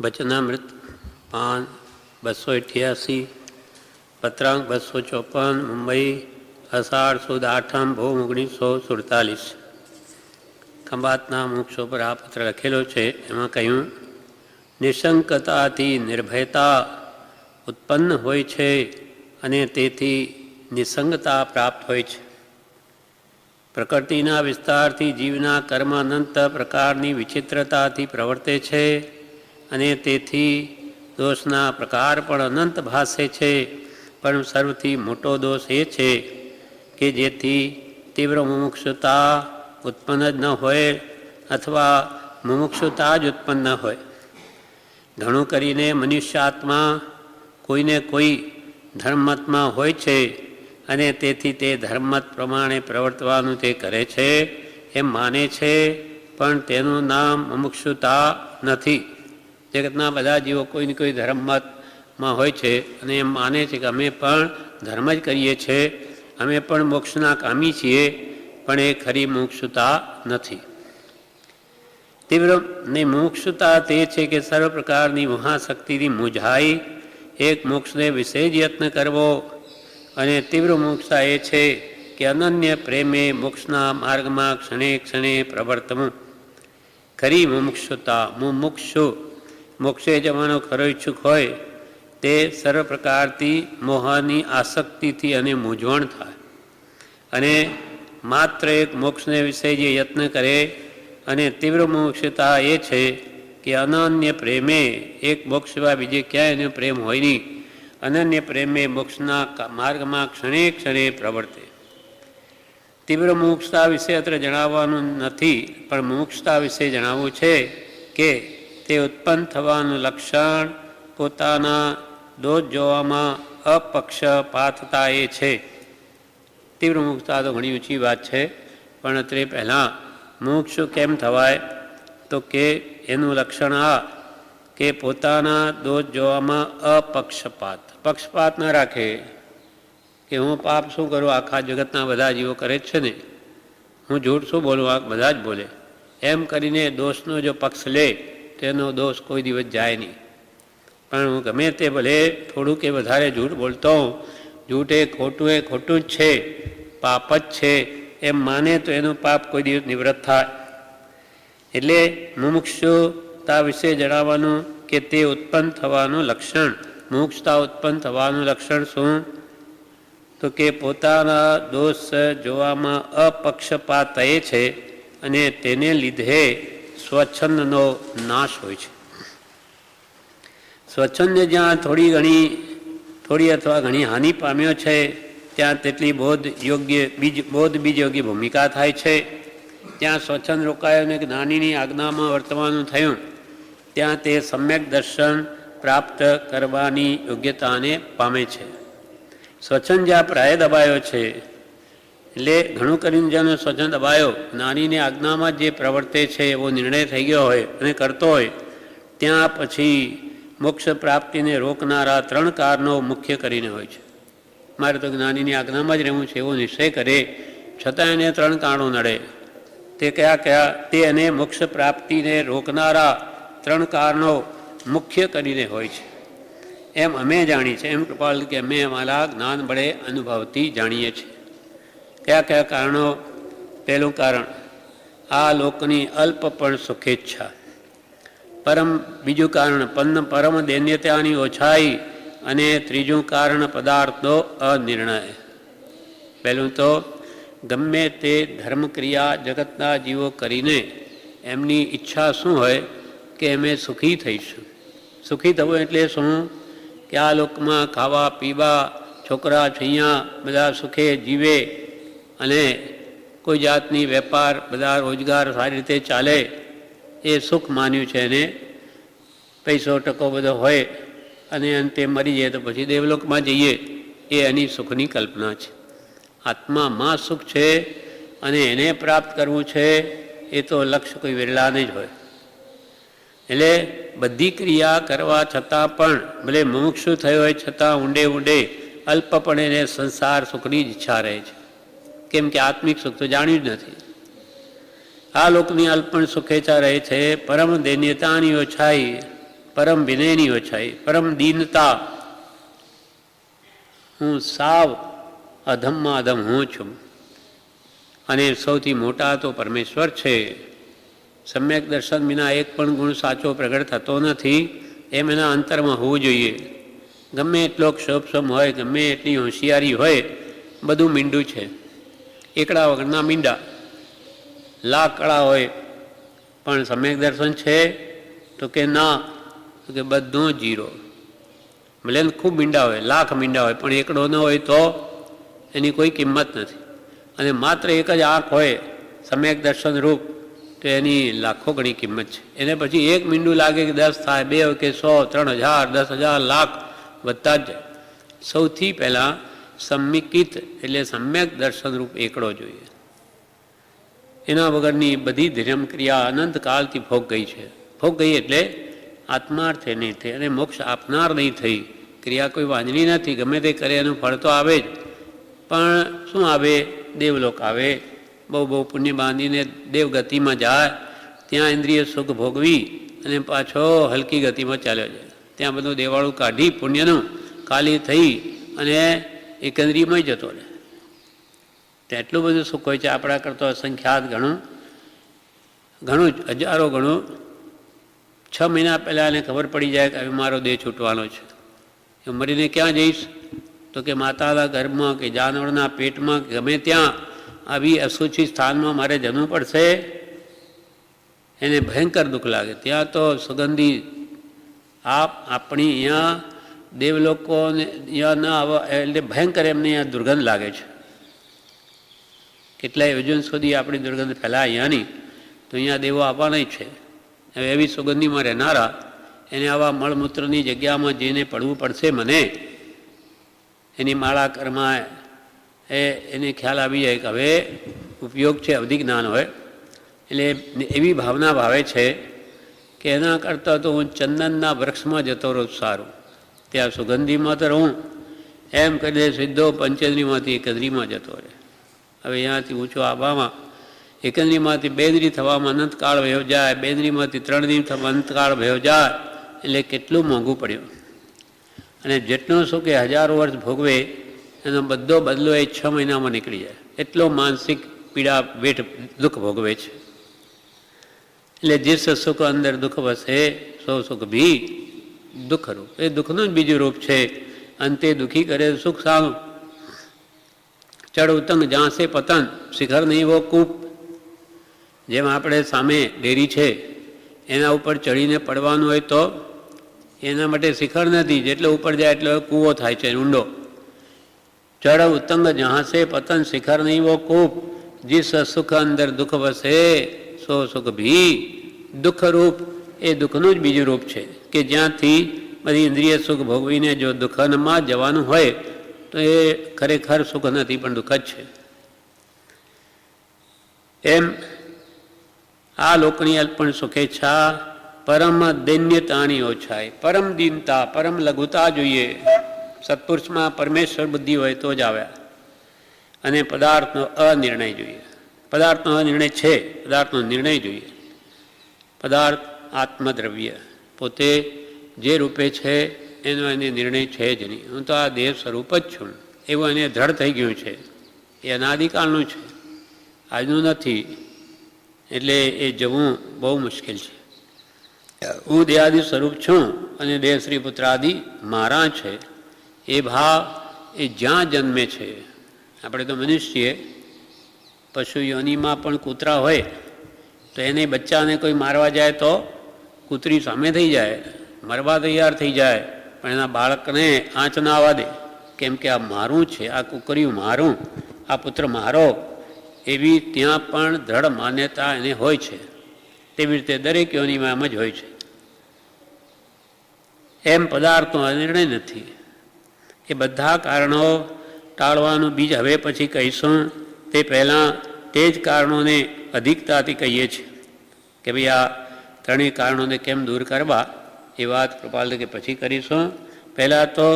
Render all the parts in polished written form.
વચનામૃત પાન 288 પત્રાંક 254 મુંબઈ અષાઢ સુદ 8 ભોમ 1947 ખંભાતના મોક્ષો પર આ પત્ર લખેલો છે. એમાં કહ્યું, નિશંકતાથી નિર્ભયતા ઉત્પન્ન હોય છે અને તેથી નિસંગતા પ્રાપ્ત હોય છે. પ્રકૃતિના વિસ્તારથી જીવના કર્મ અનંત પ્રકારની વિચિત્રતાથી પ્રવર્તે છે અને તેથી દોષના પ્રકાર પણ અનંત ભાસે છે. પણ સર્વથી મોટો દોષ એ છે કે જેથી તીવ્ર મુમુક્ષુતા ઉત્પન્ન જ ન હોય અથવા મુમુક્ષુતા જ ઉત્પન્ન ન હોય. ઘણું કરીને મનુષ્યાત્મા કોઈને કોઈ ધર્મમતમાં હોય છે અને તેથી તે ધર્મમત પ્રમાણે પ્રવર્તવાનું તે કરે છે એમ માને છે, પણ તેનું નામ મુમુક્ષુતા નથી. જગતના બધા જીવો કોઈને કોઈ ધર્મમતમાં હોય છે અને એમ માને છે કે અમે પણ ધર્મ જ કરીએ છીએ, અમે પણ મોક્ષના કામી છીએ, પણ એ ખરી મુમુક્ષુતા નથી. તીવ્ર ને મુમુક્ષુતા તે છે કે સર્વ પ્રકારની મહાશક્તિથી મૂંઝાઈ એક મોક્ષને વિશે જ યત્ન કરવો, અને તીવ્ર મુમુક્ષા એ છે કે અનન્ય પ્રેમે મોક્ષના માર્ગમાં ક્ષણે ક્ષણે પ્રવર્તવું. ખરી મુમુક્ષુતા મુમુક્ષુ મોક્ષે જવાનો ખરો ઈચ્છુક હોય તે સર્વ પ્રકારથી મોહની આસક્તિથી અને મૂંઝવણ થાય અને માત્ર એક મોક્ષને વિશે જે યત્ન કરે. અને તીવ્ર મુમુક્ષુતા એ છે કે અનન્ય પ્રેમે એક મોક્ષ સિવાય બીજે ક્યાંય એનો પ્રેમ હોય નહીં. અનન્ય પ્રેમે મોક્ષના માર્ગમાં ક્ષણે ક્ષણે પ્રવર્તે. તીવ્ર મુમુક્ષતા વિશે અત્રે જણાવવાનું નથી, પણ મુમુક્ષતા વિશે જણાવવું છે કે તે ઉત્પન્ન થવાનું લક્ષણ પોતાના દોષ જોવામાં અપક્ષપાતતા એ છે. તીવ્ર મુમુક્ષતા તો ઘણી ઊંચી વાત છે, પણ અત્રે પહેલાં મુમુક્ષુ કેમ થવાય તો કે એનું લક્ષણ આ કે પોતાના દોષ જોવામાં અપક્ષપાત, પક્ષપાત ન રાખે કે હું પાપ શું કરું, આખા જગતના બધા જીવો કરે જ છે ને, હું જૂઠ શું બોલું, આ બધા જ બોલે, એમ કરીને દોષનો જો પક્ષ લે તેનો દોષ કોઈ દિવસ જાય નહીં. પણ હું ગમે તે ભલે થોડું કે વધારે જૂઠ બોલતો હોઉં, જૂઠ એ ખોટું જ છે, પાપ જ છે એમ માને તો એનું પાપ કોઈ દિવસ નિવૃત્ત થાય. એટલે મુમુક્ષુતા વિશે જણાવવાનું કે તે ઉત્પન્ન થવાનું લક્ષણ, મુમુક્ષતા ઉત્પન્ન થવાનું લક્ષણ શું તો કે પોતાના દોષ જોવામાં અપક્ષપાત એ છે અને તેને લીધે સ્વચ્છંદનો નાશ હોય છે. સ્વચ્છંદ જ્યાં થોડી અથવા ઘણી હાનિ પામ્યો છે ત્યાં તેટલી બોધ બીજ યોગ્ય ભૂમિકા થાય છે. ત્યાં સ્વચ્છંદ રોકાયો અને જ્ઞાનીની આજ્ઞામાં વર્તવાનું થયું ત્યાં તે સમ્યક દર્શન પ્રાપ્ત કરવાની યોગ્યતાને પામે છે. સ્વચ્છંદ જ્યાં પ્રાય દબાયો છે, એટલે ઘણું કરીને જેનો સ્વચ્છંદ દબાયો જ્ઞાનીની આજ્ઞામાં જે પ્રવર્તે છે એવો નિર્ણય થઈ ગયો હોય અને કરતો હોય, ત્યાં પછી મોક્ષ પ્રાપ્તિને રોકનારા 3 કારણો મુખ્ય કરીને હોય છે. મારે તો જ્ઞાનીની આજ્ઞામાં જ રહેવું છે એવો નિશ્ચય કરે છતાં એને 3 કારણો નડે. તે કયા તે એને મોક્ષ પ્રાપ્તિને રોકનારા 3 કારણો મુખ્ય કરીને હોય છે એમ અમે જાણીએ છીએ. એમ કૃપાલ કે અમે અમારા જ્ઞાન બળે અનુભવથી જાણીએ છીએ. કયા કારણો? પહેલું કારણ આ લોકની અલ્પ પણ સુખેચ્છા. બીજું કારણ પરમ દૈન્યતાની ઓછાઈ, અને ત્રીજું કારણ પદાર્થનો અનિર્ણય. પહેલું તો ગમે તે ધર્મક્રિયા જગતના જીવો કરીને એમની ઈચ્છા શું હોય કે અમે સુખી થઈશું. સુખી થવું એટલે શું કે આ લોકમાં ખાવા પીવા, છોકરા છૈયા બધા સુખે જીવે અને કોઈ જાતની વેપાર બધા રોજગાર સારી રીતે ચાલે એ સુખ માન્યું છે. એને પૈસો ટકો બધો હોય અને અંતે મરી જાય તો પછી દેવલોકમાં જઈએ એ એની સુખની કલ્પના છે. આત્મામાં સુખ છે અને એને પ્રાપ્ત કરવું છે એ તો લક્ષ્ય કોઈ વિરલાને જ હોય. એટલે બધી ક્રિયા કરવા છતાં પણ ભલે મુમુક્ષુ થયો હોય છતાં ઊંડે અલ્પપણે એને સંસાર સુખની જ ઈચ્છા રહે છે. કેમ કે આત્મિક સુખ તો જાણ્યું જ નથી. આ લોકની અલ્પણ સુખેચ્છા રહે છે. પરમ દૈન્યતાની ઓછાઈ પરમ વિનયની ઓછાઈ, પરમ દીનતા, હું સાવ અધમમાં અધમ હું છું, અને સૌથી મોટા તો પરમેશ્વર છે. સમ્યક દર્શન વિના એક પણ ગુણ સાચો પ્રગટ થતો નથી, એમ એના અંતરમાં હોવું જોઈએ. ગમે એટલો ક્ષોભક્ષમ હોય, ગમે એટલી હોશિયારી હોય, બધું મીંડું છે. એકડા વગરના મીંડા, લાખ કળા હોય પણ સમ્યક દર્શન છે તો કે ના, તો કે બધું જીરો. ભલે ખૂબ મીંડા હોય, લાખ મીંડા હોય, પણ એકડો ન હોય તો એની કોઈ કિંમત નથી. અને માત્ર એક જ આંખ હોય સમ્યક દર્શન રૂપ, તો એની લાખો ગણી કિંમત છે. એને પછી એક મીંડું લાગે કે 10 થાય, 2 કે 100, 3000, 10,000, લાખ વધતા જ જાય. સૌથી પહેલાં સમ્મિકિત એટલે સમ્યક દર્શન રૂપ એકડો જોઈએ. એના વગરની બધી ધર્મ ક્રિયા અનંતકાળથી ભોગ ગઈ છે. ભોગ ગઈ એટલે આત્માર્થે નહીં થઈ અને મોક્ષ આપનાર નહીં થઈ. ક્રિયા કોઈ વાંજની નથી, ગમે તે કરે એનું ફળ તો આવે જ, પણ શું આવે? દેવલોક આવે. બહુ બહુ પુણ્ય બાંધીને દેવગતિમાં જાય, ત્યાં ઇન્દ્રિય સુખ ભોગવી અને પાછો હલકી ગતિમાં ચાલ્યો જાય. ત્યાં બધું દેવાળું કાઢી પુણ્યનું ખાલી થઈ અને એકંદરીમાં જતો રહે. ત્યાં એટલું બધું સુખ હોય છે, આપણા કરતો અસંખ્યાત ઘણું ઘણું જ, હજારો ઘણું. 6 મહિના પહેલાં એને ખબર પડી જાય કે હવે મારો દેહ છૂટવાનો છે, હું મરીને ક્યાં જઈશ? તો કે માતાના ગર્ભમાં કે જાનવરના પેટમાં કે ગમે ત્યાં આવી અશુચિ સ્થાનમાં મારે જવું પડશે. એને ભયંકર દુઃખ લાગે. ત્યાં તો સુગંધી આપણી અહીંયા દેવલોકોને અહીંયા ન આવવા એટલે ભયંકર એમને અહીંયા દુર્ગંધ લાગે છે. કેટલાય યોજન સુધી આપણી દુર્ગંધ ફેલાય અહીંયાની, તો અહીંયા દેવો આવવાના જ છે. હવે એવી સુગંધીમાં રહેનારા એને આવા મળમૂત્રની જગ્યામાં જઈને પડવું પડશે મને. એની માળા કરમાં એને ખ્યાલ આવી જાય કે હવે ઉપયોગ છે, અવધિ જ્ઞાન હોય એટલે એવી ભાવના ભાવે છે કે એના કરતાં તો હું ચંદનના વૃક્ષમાં જતો રહું સારું, ત્યાં સુગંધીમાં તો રહું. એમ કરીને સીધો પંચેન્દ્રીમાંથી એકંદરીમાં જતો રહે. હવે અહીંયાથી ઊંચો આવવામાં એકંદરીમાંથી બેન્દ્રી થવામાં અનંતકાળ વયો જાય, બેન્દ્રીમાંથી 3 દિન થવા અનંતકાળ વયો જાય. એટલે કેટલું મોંઘું પડ્યું. અને જેટલું શું કે હજારો વર્ષ ભોગવે એનો બધો બદલો એ 6 મહિનામાં નીકળી જાય. એટલો માનસિક પીડા વેઠ દુઃખ ભોગવે છે. એટલે જે સુખ અંદર દુઃખ વસે સો સુખ ભી દુઃખ રૂપ. એ દુઃખનું જ બીજું રૂપ છે. અંતે દુઃખી કરે સુખ સારું. ચડ ઉતંગ જાંસે પતન શિખર નહીં વો કૂપ. જેમ આપણે સામે ડેરી છે એના ઉપર ચડીને પડવાનું હોય તો એના માટે શિખર નથી, જેટલો ઉપર જાય એટલો કૂવો થાય છે ઊંડો. ચડ ઉતંગ જહાંસે પતન શિખર નહીં વો કૂપ. જીસ સુખ અંદર દુઃખ વસે સો સુખ ભી દુઃખરૂપ. એ દુઃખનું જ બીજું રૂપ છે કે જ્યાંથી બધી ઇન્દ્રિય સુખ ભોગવીને જો દુઃખમાં જવાનું હોય તો એ ખરેખર સુખ નથી પણ દુઃખ જ છે. એમ આ લોકની અલ્પણ સુખેચ્છા પરમ દૈન્યતાની ઓછાઈ, પરમ દીનતા, પરમ લઘુતા જોઈએ. સત્પુરુષમાં પરમેશ્વર બુદ્ધિ હોય તો જ આવ્યા. અને પદાર્થનો અનિર્ણય જોઈએ. પદાર્થનો અનિર્ણય છે, પદાર્થનો નિર્ણય જોઈએ. પદાર્થ આત્મદ્રવ્ય પોતે જે રૂપે છે એનો એને નિર્ણય છે જ નહીં. હું તો આ દેહ સ્વરૂપ જ છું એવું એને દ્રઢ થઈ ગયું છે. એ અનાદિકાળનું છે, આજનું નથી. એટલે એ જવું બહુ મુશ્કેલ છે. હું દેહાદિ સ્વરૂપ છું અને દેહ શ્રી પુત્રાદિ મારા છે. એ ભાવ એ જ્યાં જન્મે છે. આપણે તો મનુષ્ય પશુ યોનિમાં પણ કૂતરા હોય તો એને બચ્ચાને કોઈ મારવા જાય તો કૂતરી સામે થઈ જાય, મરવા તૈયાર થઈ જાય, પણ એના બાળકને આંચ ના આવવા દે. કેમ કે આ મારું છે, આ કુકરીયું મારું, આ પુત્ર મારો. એવી ત્યાં પણ દ્રઢ માન્યતા એને હોય છે. તેવી રીતે દરેક યોનિમાં એમ જ હોય છે. એમ પદાર્થનો નિર્ણય નથી. એ બધા કારણો ટાળવાનું બીજ હવે પછી કહીશું. તે પહેલાં તે જ કારણોને અધિકતાથી કહીએ છીએ કે ભાઈ આ ત્રણેય કારણોને કેમ દૂર કરવા એ વાત કૃપાલ કે પછી કરીશું. પહેલાં તો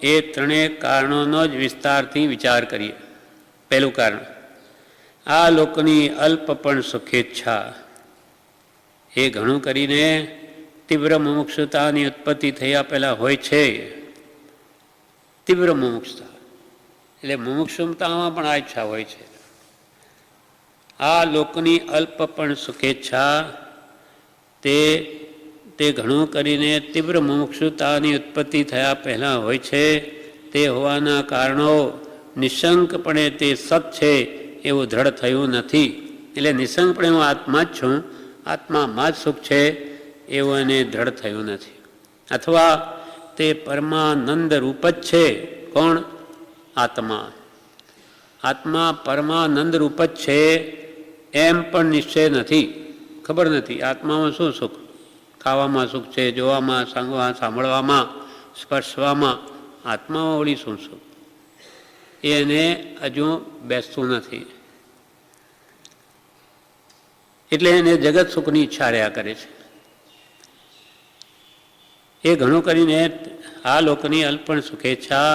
એ ત્રણેય કારણોનો જ વિસ્તારથી વિચાર કરીએ. પહેલું કારણ, આ લોકની અલ્પ પણ સુખેચ્છા. એ ઘણું કરીને તીવ્ર મુમુક્ષુતાની ઉત્પત્તિ થયા પહેલાં હોય છે. તીવ્ર મુમુક્ષતા એટલે મુમુક્ષુતામાં પણ આ ઈચ્છા હોય છે. આ લોકની અલ્પ પણ સુખેચ્છા તે ઘણું કરીને તીવ્ર મુમુક્ષુતાની ઉત્પત્તિ થયા પહેલાં હોય છે. તે હોવાના કારણો નિશંકપણે તે સત છે એવું દ્રઢ થયું નથી. એટલે નિશંકપણે હું આત્મા જ છું, આત્મામાં જ સુખ છે એવું એને દ્રઢ થયું નથી. અથવા તે પરમાનંદ રૂપ જ છે. કોણ? આત્મા. આત્મા પરમાનંદ રૂપ જ છે એમ પણ નિશ્ચય નથી, ખબર નથી. આત્મામાં શું સુખ? ખાવામાં સુખ છે, જોવામાં, સાંભળવામાં, સ્પર્શવામાં. આત્મામાં વળી શું સુખ? એને હજુ બેસતું નથી. એટલે એને જગત સુખની ઈચ્છા રહ્યા કરે છે. એ ઘણું કરીને આ લોકની અલ્પણ સુખેચ્છા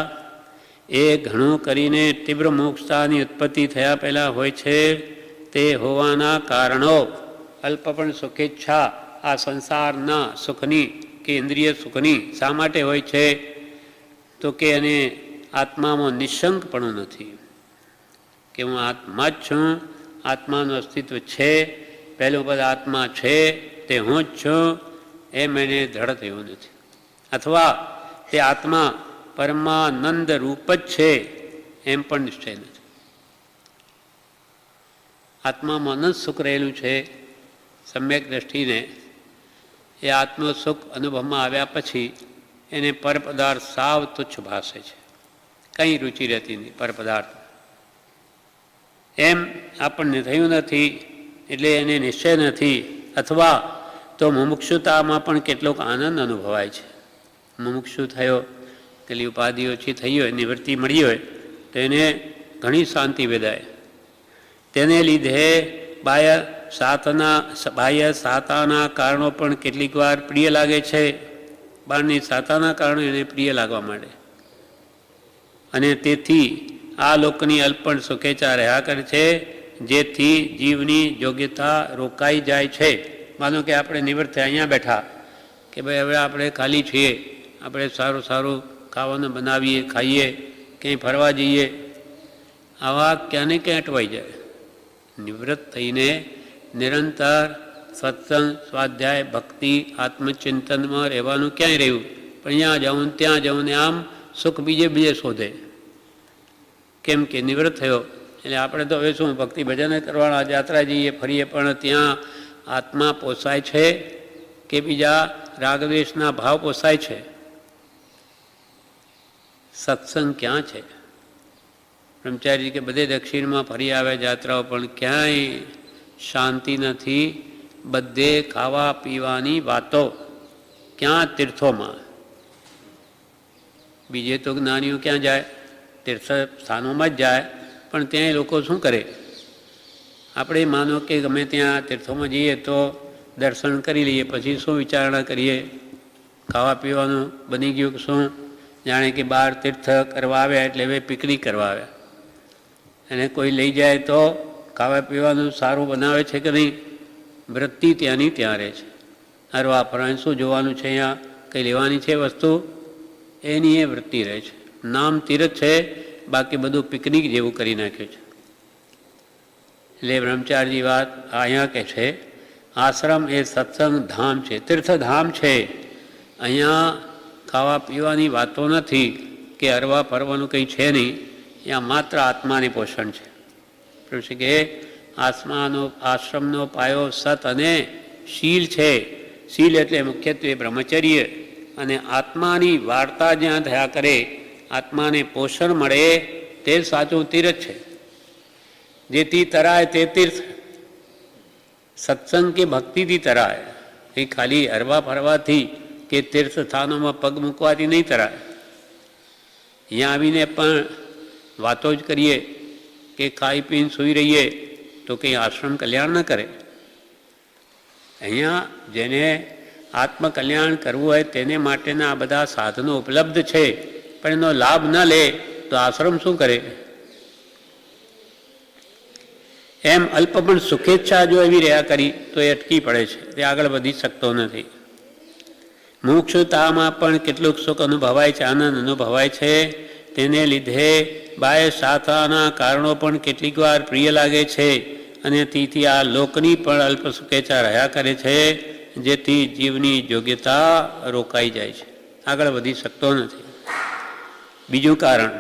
એ ઘણું કરીને તીવ્ર મોક્ષતાની ઉત્પત્તિ થયા પહેલાં હોય છે. તે હોવાના કારણો અલ્પ પણ સુખેચ્છા આ સંસારના સુખની કે ઇન્દ્રિય સુખની શા માટે હોય છે? તો કે એને આત્મામાં નિશંકપણું નથી કે હું આત્મા જ છું, આત્માનું અસ્તિત્વ છે, પહેલું પદ આત્મા છે, તે હું જ છું, એમ એને દ્રઢ થયું નથી. અથવા તે આત્મા પરમાનંદ રૂપ જ છે એમ પણ નિશ્ચય નથી. આત્મામાં અનંત સુખ રહેલું છે સમ્યક દ્રષ્ટિને. એ આત્મ સુખ અનુભવમાં આવ્યા પછી એને પરપદાર્થ સાવ તુચ્છ ભાષે છે, કંઈ રુચિ રહેતી નહીં પરપદાર્થ. એમ આપણને થયું નથી એટલે એને નિશ્ચય નથી. અથવા તો મુમુક્ષુતામાં પણ કેટલોક આનંદ અનુભવાય છે. મુમુક્ષુ થયો, પેલી ઉપાધિ ઓછી થઈ હોય, નિવૃત્તિ મળી હોય તો એને ઘણી શાંતિ વેદાય. તેને લીધે બાહ્ય સાતાના કારણો પણ કેટલીક વાર પ્રિય લાગે છે. બહારની સાતાના કારણો એને પ્રિય લાગવા માંડે અને તેથી આ લોકની અલ્પણ સુખેચ્છા રહ્યા કરે છે, જેથી જીવની યોગ્યતા રોકાઈ જાય છે. માનો કે આપણે નિવૃત્ત થયા, અહીંયા બેઠા કે ભાઈ હવે આપણે ખાલી છીએ, આપણે સારું સારું ખાવાનું બનાવીએ, ખાઈએ, ક્યાંય ફરવા જઈએ, આવા ક્યાં ને ક્યાં અટવાઈ જાય. નિવૃત્ત થઈને નિરંતર સત્સંગ, સ્વાધ્યાય, ભક્તિ, આત્મચિંતનમાં રહેવાનું ક્યાંય રહ્યું. પણ અહીંયા જાઉં ત્યાં જાઉં ને આમ સુખ બીજે શોધે. કેમ કે નિવૃત્ત થયો એટલે આપણે તો હવે શું ભક્તિ ભજન કરવાના, યાત્રા જઈએ, ફરીએ, પણ ત્યાં આત્મા પોસાય છે કે બીજા રાગદ્વેષના ભાવ પોસાય છે? સત્સંગ ક્યાં છે? બ્રહ્મચારી કે બધે દક્ષિણમાં ફરી આવે યાત્રાઓ, પણ ક્યાંય શાંતિ નથી. બધે ખાવા પીવાની વાતો. ક્યાં? તીર્થોમાં. બીજે તો જ્ઞાનીઓ ક્યાં જાય? તીર્થ સ્થાનોમાં જ જાય. પણ ત્યાં લોકો શું કરે? આપણે માનો કે ગમે ત્યાં તીર્થોમાં જઈએ તો દર્શન કરી લઈએ, પછી શું વિચારણા કરીએ? ખાવા પીવાનું બની ગયું કે શું? જાણે કે બહાર તીર્થ કરવા આવ્યા એટલે હવે પિકનિક કરવા આવ્યા. અને કોઈ લઈ જાય તો ખાવા પીવાનું સારું બનાવે છે કે નહીં? વૃત્તિ ત્યાંની ત્યાં રહે છે. હરવા ફરવાનું શું જોવાનું છે? અહીંયા કંઈ લેવાની છે વસ્તુ? એની એ વૃત્તિ રહે છે. નામ તીર્થ છે, બાકી બધું પિકનિક જેવું કરી નાખ્યું છે. એટલે બ્રહ્મચારી વાત અહીંયા કહે છે, આશ્રમ એ સત્સંગ ધામ છે, તીર્થધામ છે. અહીંયા ખાવા પીવાની વાતો નથી કે હરવા ફરવાનું કંઈ છે નહીં. અહીંયા માત્ર આત્માને પોષણ છે. પ્રભુ કે આશ્રમનો પાયો સત અને શીલ છે. શીલ એટલે મુખ્યત્વે બ્રહ્મચર્ય અને આત્માની વાર્તા જ્યાં થયા કરે, આત્માને પોષણ મળે તે સાચું તીર્થ છે. જેથી તરાય તે તીર્થ. સત્સંગ કે ભક્તિથી તરાય, એ ખાલી હરવા ફરવાથી કે તીર્થ સ્થાનોમાં પગ મૂકવાથી નહીં તરાય. અહીંયા આવીને પણ વાતો જ કરીએ કે ખાઈ પીને સૂઈ રહીએ તો કંઈ આશ્રમ કલ્યાણ ન કરે. અહીંયા જેને આત્મકલ્યાણ કરવું હોય તેને માટેના આ બધા સાધનો ઉપલબ્ધ છે, પણ એનો લાભ ન લે તો આશ્રમ શું કરે? એમ અલ્પ પણ સુખેચ્છા જો એવી રહ્યા કરી તો એ અટકી પડે છે, તે આગળ વધી શકતો નથી. મુક્ષુતામાં પણ કેટલુંક સુખ અનુભવાય છે, આનંદ અનુભવાય છે. તેને લીધે બાહ્ય શાસ્ત્રના કારણો પણ કેટલીક વાર પ્રિય લાગે છે અને તેથી આ લોકની પણ અલ્પ સુખેચ્છા રહ્યા કરે છે, જેથી જીવની યોગ્યતા રોકાઈ જાય છે, આગળ વધી શકતો નથી. બીજું કારણ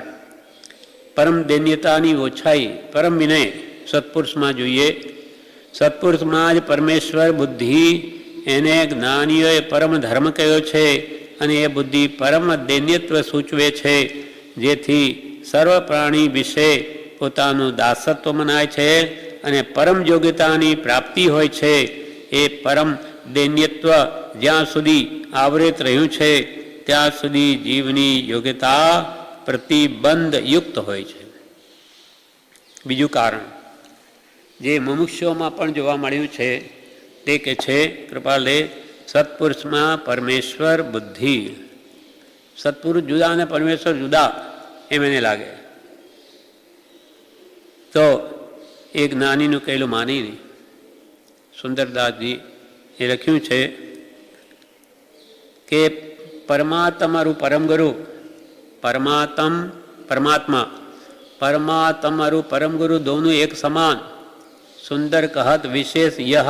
પરમ દૈન્યતાની ઓછાઈ, પરમ વિનય સત્પુરુષમાં જોઈએ. સત્પુરુષમાં જ પરમેશ્વર બુદ્ધિ, એને જ્ઞાનીઓએ પરમ ધર્મ કહ્યો છે અને એ બુદ્ધિ પરમ દૈન્યત્વ સૂચવે છે, જેથી સર્વ પ્રાણી વિશે પોતાનું દાસત્વ મનાય છે અને પરમ યોગ્યતાની પ્રાપ્તિ હોય છે. એ પરમ દૈન્યત્વ જ્યાં સુધી આવૃત રહ્યું છે ત્યાં સુધી જીવની યોગ્યતા પ્રતિબંધયુક્ત હોય છે. બીજું કારણ જે મુમુક્ષુઓમાં પણ જોવા મળ્યું છે તે કે છે કૃપાલે સત્પુરુષમાં પરમેશ્વર બુદ્ધિ. સત્પુરુષ જુદા અને પરમેશ્વર જુદા એમ એને લાગે તો એ જ્ઞાનીનું કહેલું માની નહીં. સુંદરદાસજી એ લખ્યું છે કે પરમાત્મારું પરમગુરુ, પરમાત્મારું परमगुरु दोनों एक समान. सुंदर कहत विशेष यह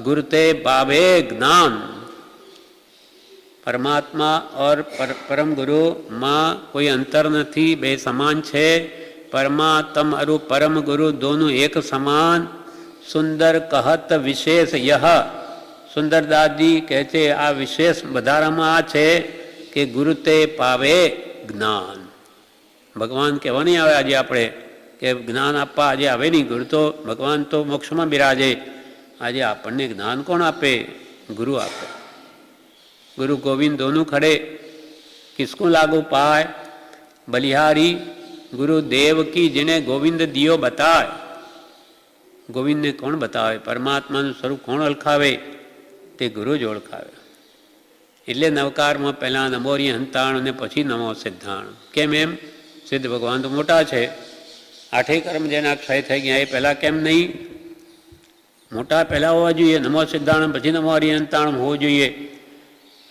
गुरुते बाबे ज्ञान. परमात्मा और परम गुरु में कोई अंतर नहीं, बे समान छे. परमात्मारू परम गुरु दोनों एक समान. सुंदर कहत विशेष यह, सुंदरदास जी कहते आ विशेष बधारामां आ छे कि गुरुते पावे ज्ञान. भगवान कहवा नहीं आवे आज आपणे કે જ્ઞાન આપવા આજે આવે નહીં. ગુરુ તો ભગવાન તો મોક્ષમાં બિરાજે. આજે આપણને જ્ઞાન કોણ આપે? ગુરુ આપે. ગુરુ ગોવિંદ दोनों खड़े, किसको लागू पाए? बलिहारी गुरुदेव की जिन्हें गोविंद दियो बताए. गोविंद ने कौन बतावे? परमात्माનું સ્વરૂપ કોણ ઓળખાવે? તે ગુરુ જ ઓળખાવે. એટલે નવકારમાં પહેલાં નમોરી હંતાણ અને પછી નમો સિદ્ધાણ. કેમ એમ? સિદ્ધ ભગવાન તો મોટા છે, આઠે કર્મ જેના ક્ષય થઈ ગયા એ પહેલાં કેમ નહીં? મોટા પહેલાં હોવા જોઈએ, નમો સિદ્ધાણ પછી નમો હરિહંતાણ હોવું જોઈએ.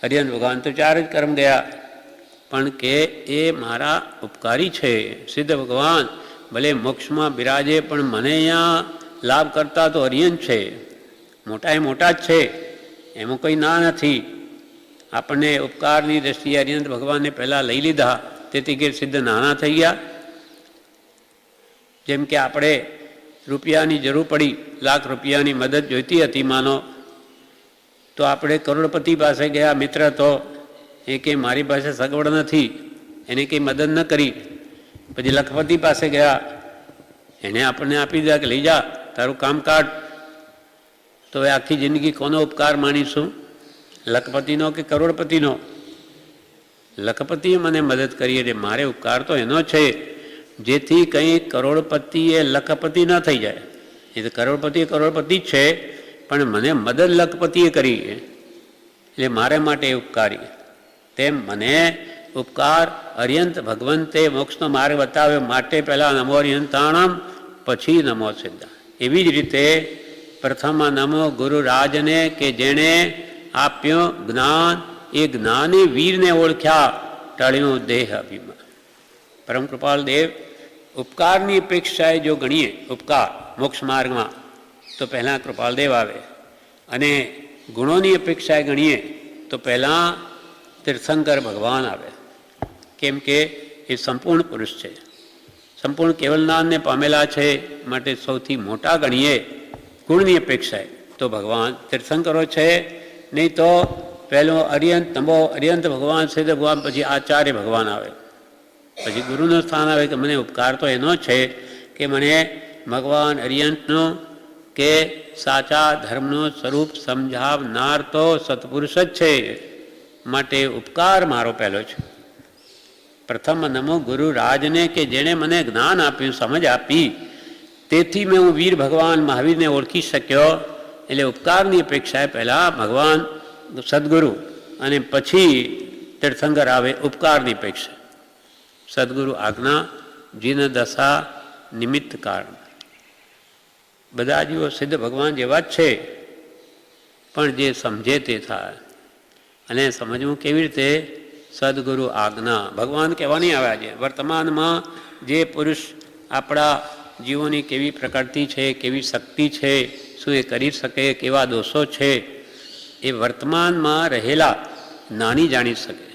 હરિહંત ભગવાન તો 4 જ કર્મ ગયા, પણ કે એ મારા ઉપકારી છે. સિદ્ધ ભગવાન ભલે મોક્ષમાં બિરાજે પણ મને અહીંયા લાભ કરતા તો હરિહંત છે. મોટા એ મોટા જ છે, એમાં કોઈ ના નથી. આપણને ઉપકારની દ્રષ્ટિએ હરિહંત ભગવાનને પહેલાં લઈ લીધા, તેથી કે સિદ્ધ નાના થઈ ગયા. જેમ કે આપણે રૂપિયાની જરૂર પડી, લાખ રૂપિયાની મદદ જોઈતી હતી માનો, તો આપણે કરોડપતિ પાસે ગયા. મિત્ર તો એ કે મારી પાસે સગવડ નથી, એને કંઈ મદદ ન કરી. પછી લખપતિ પાસે ગયા, એને આપણને આપી દીધા કે લઈ જા તારું કામ કાઢ. તો એ આખી જિંદગી કોનો ઉપકાર માનીશું? લખપતિનો કે કરોડપતિનો? લખપતિએ મને મદદ કરી એટલે મારે ઉપકાર તો એનો છે, જેથી કંઈ કરોડપતિ એ લખપતિ ન થઈ જાય. એ તો કરોડપતિ જ છે, પણ મને મદદ લખપતિએ કરી એટલે મારે માટે ઉપકારી. તેમ મને ઉપકાર હરિહંત ભગવંતે મોક્ષનો માર્ગ બતાવ્યો, માટે પહેલાં નમો હરિહંતાણમ પછી નમો સિદ્ધાણ. એવી જ રીતે પ્રથમ નમો ગુરુ રાજને કે જેણે આપ્યો જ્ઞાન, એ જ્ઞાની વીરને ઓળખ્યા, ટળ્યું દેહ અભિમાન. પરમ કૃપાલ દેવ ઉપકારની અપેક્ષાએ જો ગણીએ ઉપકાર મોક્ષ માર્ગમાં તો પહેલાં કૃપાલદેવ આવે, અને ગુણોની અપેક્ષાએ ગણીએ તો પહેલાં તીર્થંકર ભગવાન આવે. કેમ કે એ સંપૂર્ણ પુરુષ છે, સંપૂર્ણ કેવલ જ્ઞાનને પામેલા છે. માટે સૌથી મોટા ગણીએ ગુણની અપેક્ષાએ તો ભગવાન તીર્થંકરો છે. નહીં તો પહેલો અરિયંત નમો અરિયંત ભગવાન સિદ્ધ ભગવાન, પછી આચાર્ય ભગવાન આવે, પછી ગુરુનું સ્થાન આવે કે મને ઉપકાર તો એનો છે કે મને ભગવાન અરિયંતનો કે સાચા ધર્મનું સ્વરૂપ સમજાવનાર તો સત્પુરુષ જ છે, માટે ઉપકાર મારો પહેલો છે. પ્રથમ નમો ગુરુ રાજને કે જેણે મને જ્ઞાન આપ્યું, સમજ આપી, તેથી મેં હું વીર ભગવાન મહાવીરને ઓળખી શક્યો. એટલે ઉપકારની અપેક્ષાએ પહેલાં ભગવાન સદગુરુ અને પછી તીર્થંકર આવે ઉપકારની અપેક્ષા. સદગુરુ આજ્ઞા જીન દશા નિમિત્ત કારણ. બધા જીવો સિદ્ધ ભગવાન જેવા જ છે, પણ જે સમજે તે થાય. અને સમજવું કેવી રીતે? સદગુરુ આજ્ઞા. ભગવાન કહેવાની આવ્યા છે વર્તમાનમાં જે પુરુષ આપણા જીવોની કેવી પ્રકૃતિ છે, કેવી શક્તિ છે, શું એ કરી શકે, કેવા દોષો છે, એ વર્તમાનમાં રહેલા નાની જાણી શકે.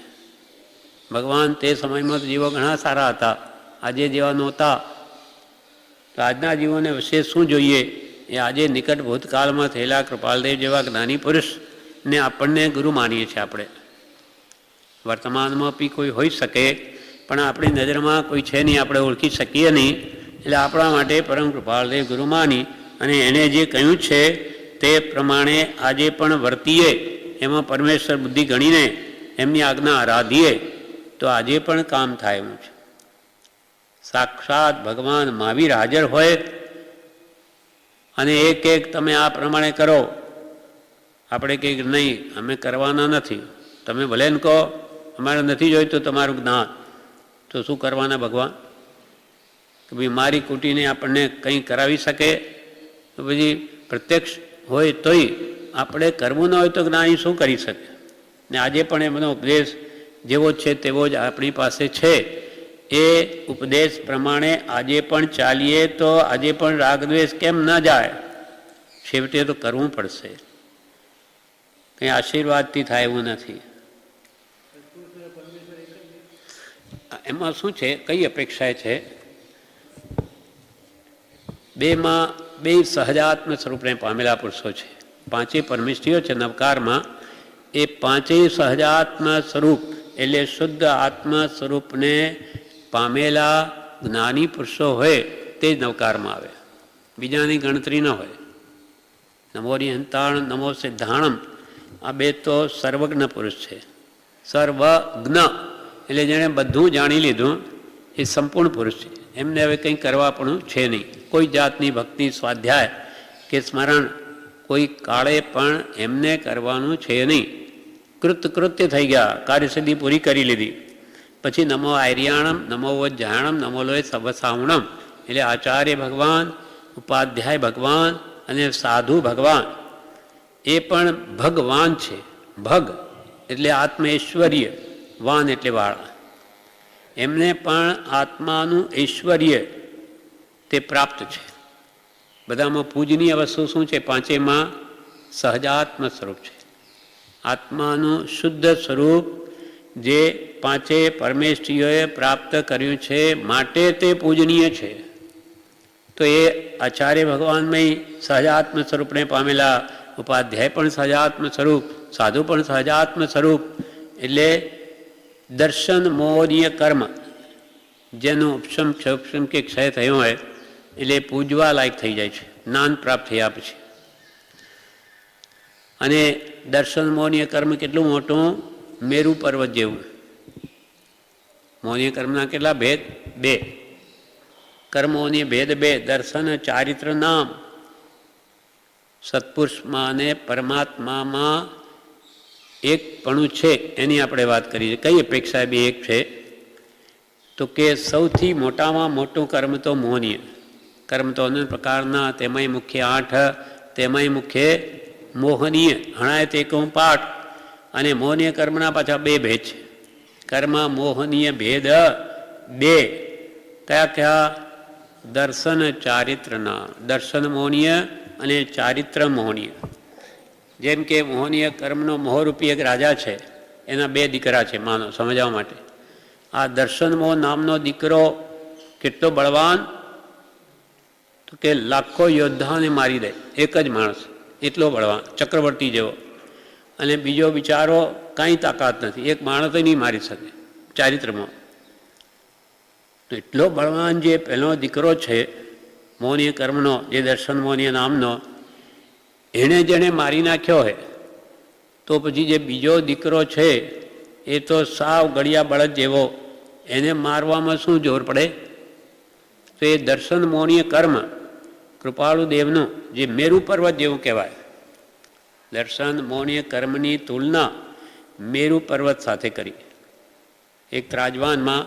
ભગવાન તે સમયમાં તો જીવો ઘણા સારા હતા, આજે જેવા નહોતા. તો આજના જીવોને વિશેષ શું જોઈએ? એ આજે નિકટ ભૂતકાળમાં થયેલા કૃપાલદેવ જેવા જ્ઞાની પુરુષને આપણને ગુરુ માનીએ છીએ. આપણે વર્તમાનમાં બી કોઈ હોઈ શકે, પણ આપણી નજરમાં કોઈ છે નહીં, આપણે ઓળખી શકીએ નહીં. એટલે આપણા માટે પરમ કૃપાલદેવ ગુરુ માની અને એણે જે કહ્યું છે તે પ્રમાણે આજે પણ વર્તીએ, એમાં પરમેશ્વર બુદ્ધિ ગણીને એમની આજ્ઞા આરાધીએ તો આજે પણ કામ થાય એવું છે. સાક્ષાત ભગવાન મહાવીર હાજર હોય અને એક એક તમે આ પ્રમાણે કરો. આપણે કંઈક નહીં, અમે કરવાના નથી, તમે ભલે ને કહો અમારે નથી જોઈતું તમારું જ્ઞાન, તો શું કરવાના ભગવાન? કે ભાઈ મારી કૂટીને આપણને કંઈ કરાવી શકે? તો પછી પ્રત્યક્ષ હોય તોય આપણે કરવું ન હોય તો જ્ઞાની શું કરી શકે? ને આજે પણ એમનો ઉપદેશ જેવો છે તેવો જ આપણી પાસે છે. એ ઉપદેશ પ્રમાણે આજે પણ ચાલીએ તો આજે પણ રાગદ્વેષ કેમ ન જાય? છેવટે તો કરવું પડશે, કંઈ આશીર્વાદથી થાય એવું નથી. એમાં શું છે, કઈ અપેક્ષા છે? બેમાં બે સહજાત્મ સ્વરૂપને પામેલા પુરુષો છે. પાંચેય પરમેષ્ઠીઓ છે નવકારમાં. એ પાંચેય સહજાત્મ સ્વરૂપ એટલે શુદ્ધ આત્મ સ્વરૂપને પામેલા જ્ઞાની પુરુષો હોય તે જ નવકારમાં આવે, બીજાની ગણતરી ન હોય. નમોની હંતાણ, નમો સિદ્ધાણમ, આ બે તો સર્વજ્ઞ પુરુષ છે. સર્વજ્ઞ એટલે જેણે બધું જાણી લીધું એ સંપૂર્ણ પુરુષ છે. એમને હવે કંઈ કરવા પણ છે નહીં. કોઈ જાતની ભક્તિ, સ્વાધ્યાય કે સ્મરણ કોઈ કાળે પણ એમને કરવાનું છે નહીં. કૃત્ય થઈ ગયા, કાર્યસિદ્ધિ પૂરી કરી લીધી. પછી નમો આર્યાણમ, નમો વજ્જાણમ, નમો લોય સવસાવણમ એટલે આચાર્ય ભગવાન, ઉપાધ્યાય ભગવાન અને સાધુ ભગવાન એ પણ ભગવાન છે. ભગ એટલે આત્મૈશ્વર્ય, વાન એટલે વાળા. એમને પણ આત્માનું ઐશ્વર્ય તે પ્રાપ્ત છે. બધામાં પૂજનીય વસ્તુ શું છે? પાંચેમાં સહજાત્મ સ્વરૂપ છે. આત્માનું શુદ્ધ સ્વરૂપ જે પાંચે પરમેષ્ઠીઓએ પ્રાપ્ત કર્યું છે માટે તે પૂજનીય છે. તો એ આચાર્ય ભગવાનમય સહજાત્મ સ્વરૂપને પામેલા, ઉપાધ્યાય પણ સહજાત્મ સ્વરૂપ, સાધુ પણ સહજાત્મ સ્વરૂપ. એટલે દર્શન મોહનીય કર્મ જેનું ઉપશમ કે ક્ષય થયો હોય એટલે પૂજવા લાયક થઈ જાય છે જ્ઞાન પ્રાપ્ત થયા પછી. અને દર્શન મોહનીય કર્મ કેટલું મોટું? મેરુ પર્વત જેવું. મોહનીય કર્મના કેટલા ભેદ? બે. કર્મોની ભેદ બે. દર્શન ચારિત્ર નામ. સત્પુરુષમાં અને પરમાત્મામાં એક પણું છે એની આપણે વાત કરીએ. કઈ અપેક્ષા બે એક છે? તો કે સૌથી મોટામાં મોટું કર્મ તો મોહનીય કર્મ તો અનંત પ્રકારના, તેમાંય મુખ્ય 8, તેમાંય મુખ્ય મોહનીય હણાય તે કહું પાઠ. અને મોહનીય કર્મના પાછા બે ભેદ છે. કર્મ મોહનીય ભેદ બે. કયા કયા? દર્શન ચારિત્રના. દર્શન મોહનીય અને ચારિત્ર મોહનીય. જેમ કે મોહનીય કર્મનો મોહરૂપી એક રાજા છે, એના બે દીકરા છે. માનો સમજાવવા માટે, આ દર્શન મોહ નામનો દીકરો કેટલો બળવાન? તો કે લાખો યોદ્ધાને મારી દે એક જ માણસ, એટલો બળવાન, ચક્રવર્તી જેવો. અને બીજો બિચારો કાંઈ તાકાત નથી, એક માણસ નહીં મારી શકે ચારિત્રમાં. તો એટલો બળવાન જે પહેલો દીકરો છે મોહનીય કર્મનો, જે દર્શન મોહનીય નામનો, એણે જેણે મારી નાખ્યો હોય, તો પછી જે બીજો દીકરો છે એ તો સાવ ગળિયા બળદ જેવો, એને મારવામાં શું જોર પડે? તો એ દર્શન મોહનીય કર્મ કૃપાળુ દેવનું જે મેરુ પર્વત જેવું કહેવાય. દર્શન મોહનીય કર્મની તુલના મેરુ પર્વત સાથે કરી. એક ત્રાજવાનમાં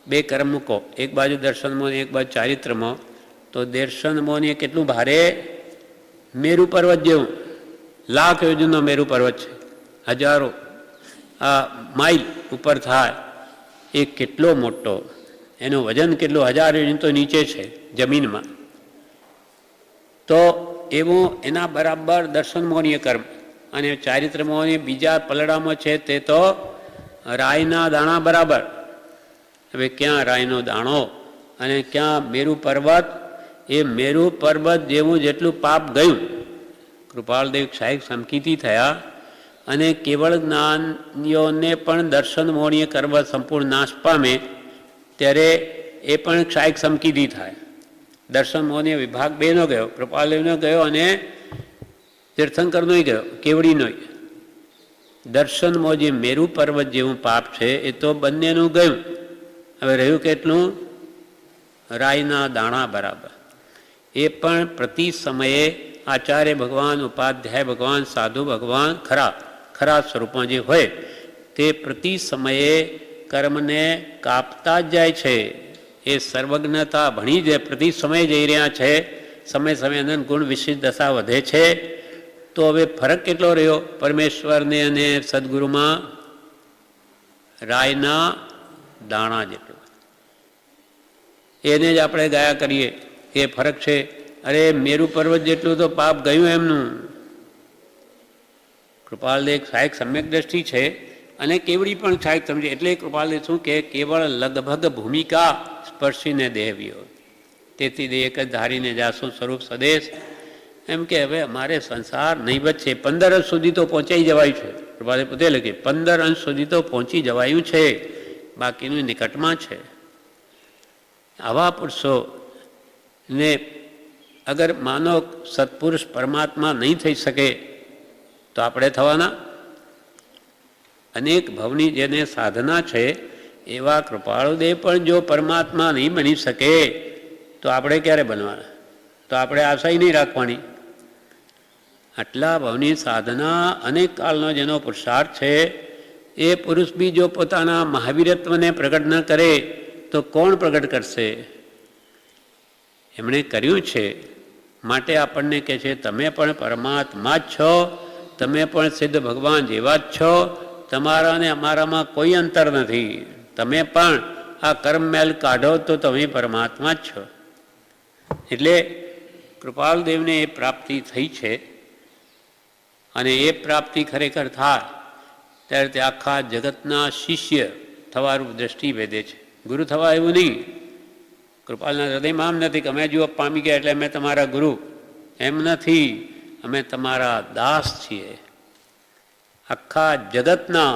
બે કર્મ મૂકો, એક બાજુ દર્શન મોહનીય, એક બાજુ ચારિત્રમાં, તો દર્શન મોહનીય કેટલું ભારે? મેરુ પર્વત જેવું. લાખ યોજનનો મેરુ પર્વત છે, હજારો. માઇલ ઉપર થાય એ કેટલો મોટો, એનું વજન કેટલું, 1000 યુનિટ તો નીચે છે જમીનમાં. તો એવું એના બરાબર દર્શન મોહનીય કર્મ. અને ચારિત્ર મોહનીય બીજા પલડામાં છે તે તો રાયના દાણા બરાબર. હવે ક્યાં રાયનો દાણો અને ક્યાં મેરુ પર્વત? એ મેરુ પર્વત જેવું જેટલું પાપ ગયું. કૃપાલદેવ સાહેબ સંકિતી થયા અને કેવળ જ્ઞાનીઓને પણ દર્શન મોહનીય કર્મ સંપૂર્ણ નાશ પામે ત્યારે એ પણ ક્ષાયક સંકિતી થાય. દર્શન મોહનીય વિભાગ બેનો ગયો, કૃપાલદેવનો ગયો અને તીર્થંકરનો ગયો, કેવડીનો. દર્શનમાં જે મેરુ પર્વત જેવું પાપ છે એ તો બંનેનું ગયું. હવે રહ્યું કેટલું? રાયના દાણા બરાબર. એ પણ પ્રતિ સમયે આચાર્ય ભગવાન, ઉપાધ્યાય ભગવાન, સાધુ ભગવાન ખરા સ્વરૂપમાં જે હોય તે પ્રતિ સમયે કર્મને કાપતા જ જાય છે. એ સર્વજ્ઞતા ભણી જે પ્રતિ સમયે જઈ રહ્યા છે, સમય સમય અનંત ગુણ વિશિષ્ટ દશા વધે છે. તો હવે ફરક કેટલો રહ્યો પરમેશ્વરને અને સદગુરુમાં? રાયના દાણા જેટલો. એને જ આપણે ગાયા કરીએ એ ફરક છે. અરે મેરુ પર્વત જેટલું તો પાપ ગયું એમનું. કૃપાલદેવ સહાયક સમ્યક દ્રષ્ટિ છે અને કેવડી પણ સહાયક સમજે. એટલે કૃપાલદેવ શું કે કેવળ લગભગ ભૂમિકા સ્પર્શીને દેહવ્યો, તેથી દેહ એક જ ધારીને જાશું સ્વરૂપ સ્વદેશ. એમ કે હવે અમારે સંસાર નહીવત છે. 15 અંશ સુધી તો પહોંચાઈ જવાયું છે. કૃપાલદેવ પોતે લખે 15 અંશ સુધી તો પહોંચી જવાયું છે, બાકીનું નિકટમાં છે. આવા પુરુષોને અગર માનો સત્પુરુષ પરમાત્મા નહીં થઈ શકે તો આપણે થવાના? અનેક ભવની જેને સાધના છે એવા કૃપાળુદેવ પણ જો પરમાત્મા નહીં બની શકે તો આપણે ક્યારે બનવાના? તો આપણે આશા નહીં રાખવાની. આટલા ભવની સાધના અનેક કાળનો જેનો પુરુષાર્થ છે એ પુરુષ બી જો પોતાના મહાવીરત્વને પ્રગટ ન કરે તો કોણ પ્રગટ કરશે? એમણે કર્યું છે માટે આપણને કહે છે તમે પણ પરમાત્મા જ છો, તમે પણ સિદ્ધ ભગવાન જેવા જ છો, તમારા ને અમારામાં કોઈ અંતર નથી. તમે પણ આ કર્મમેલ કાઢો તો તમે પરમાત્મા જ છો. એટલે કૃપાલદેવને એ પ્રાપ્તિ થઈ છે અને એ પ્રાપ્તિ ખરેખર થાય ત્યારે તે આખા જગતના શિષ્ય થવાનું દ્રષ્ટિ ભેદે છે. ગુરુ થવા એવું નહીં. કૃપાલના હૃદયમાં આમ નથી કે અમે જુઓ પામી ગયા એટલે અમે તમારા ગુરુ. એમ નથી, અમે તમારા દાસ છીએ. આખા જગતના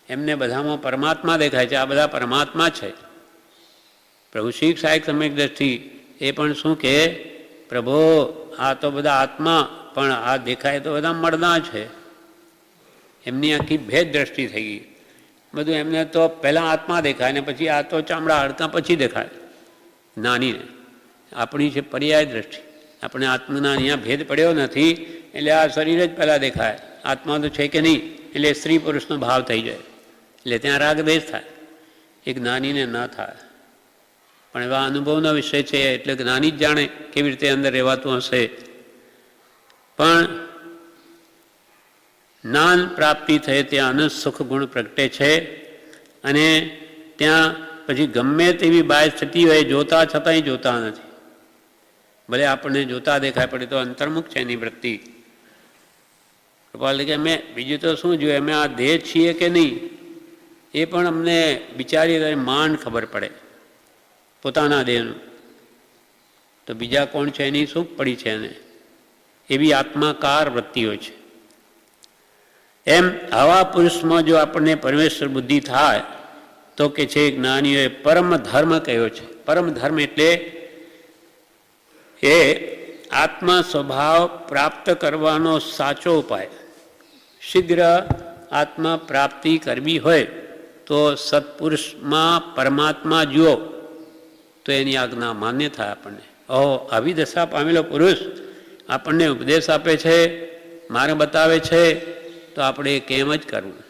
એમને બધામાં પરમાત્મા દેખાય છે. આ બધા પરમાત્મા છે. પ્રભુ શ્રી સહાયક સમ્યક દ્રષ્ટિ એ પણ શું કે પ્રભુ આ તો બધા આત્મા પણ આ દેખાય તો બધા મળના છે. એમની આખી ભેદ દ્રષ્ટિ થઈ ગઈ. બધું એમને તો પહેલાં આત્મા દેખાય ને પછી આ તો ચામડા હાડકાં પછી દેખાય નાનીને. આપણી છે પર્યાય દ્રષ્ટિ. આપણે આત્માના અહીંયા ભેદ પડ્યો નથી એટલે આ શરીર જ પહેલાં દેખાય. આત્મા તો છે કે નહીં એટલે સ્ત્રી પુરુષનો ભાવ થઈ જાય એટલે ત્યાં રાગદ્વેષ થાય. એ જ્ઞાનીને ન થાય. પણ એવા અનુભવનો વિષય છે એટલે જ્ઞાની જ જાણે કેવી રીતે અંદર રહેવાતું હશે. પણ જ્ઞાન પ્રાપ્તિ થઈ ત્યાં અનંત સુખ ગુણ પ્રગટે છે અને ત્યાં પછી ગમે તેવી બાય સ્થિતિ હોય જોતા છતાંય જોતા નથી. ભલે આપણને જોતા દેખાય પડે તો અંતર્મુખ છે એની વૃત્તિ. કૃપાલ કે અમે બીજું તો શું જોઈએ, અમે આ દેહ છીએ કે નહીં એ પણ અમને બિચારી માંડ ખબર પડે પોતાના દેહનું. તો બીજા કોણ છે એની શું પડી છે એને? એવી આત્માકાર વૃત્તિ હોય છે. એમ આવા પુરુષમાં જો આપણને પરમેશ્વર બુદ્ધિ થાય તો કે છે જ્ઞાનીઓએ પરમ ધર્મ કહ્યો છે. પરમ ધર્મ એટલે એ આત્મા સ્વભાવ પ્રાપ્ત કરવાનો સાચો ઉપાય. શીઘ્ર આત્મા પ્રાપ્તિ કરવી હોય તો સત્પુરુષમાં પરમાત્મા જુઓ તો એની આજ્ઞા માન્ય થાય આપણને. આવી દશા પામેલો પુરુષ આપણને ઉપદેશ આપે છે, માર્ગ બતાવે છે તો આપણે કેમ જ કરવું.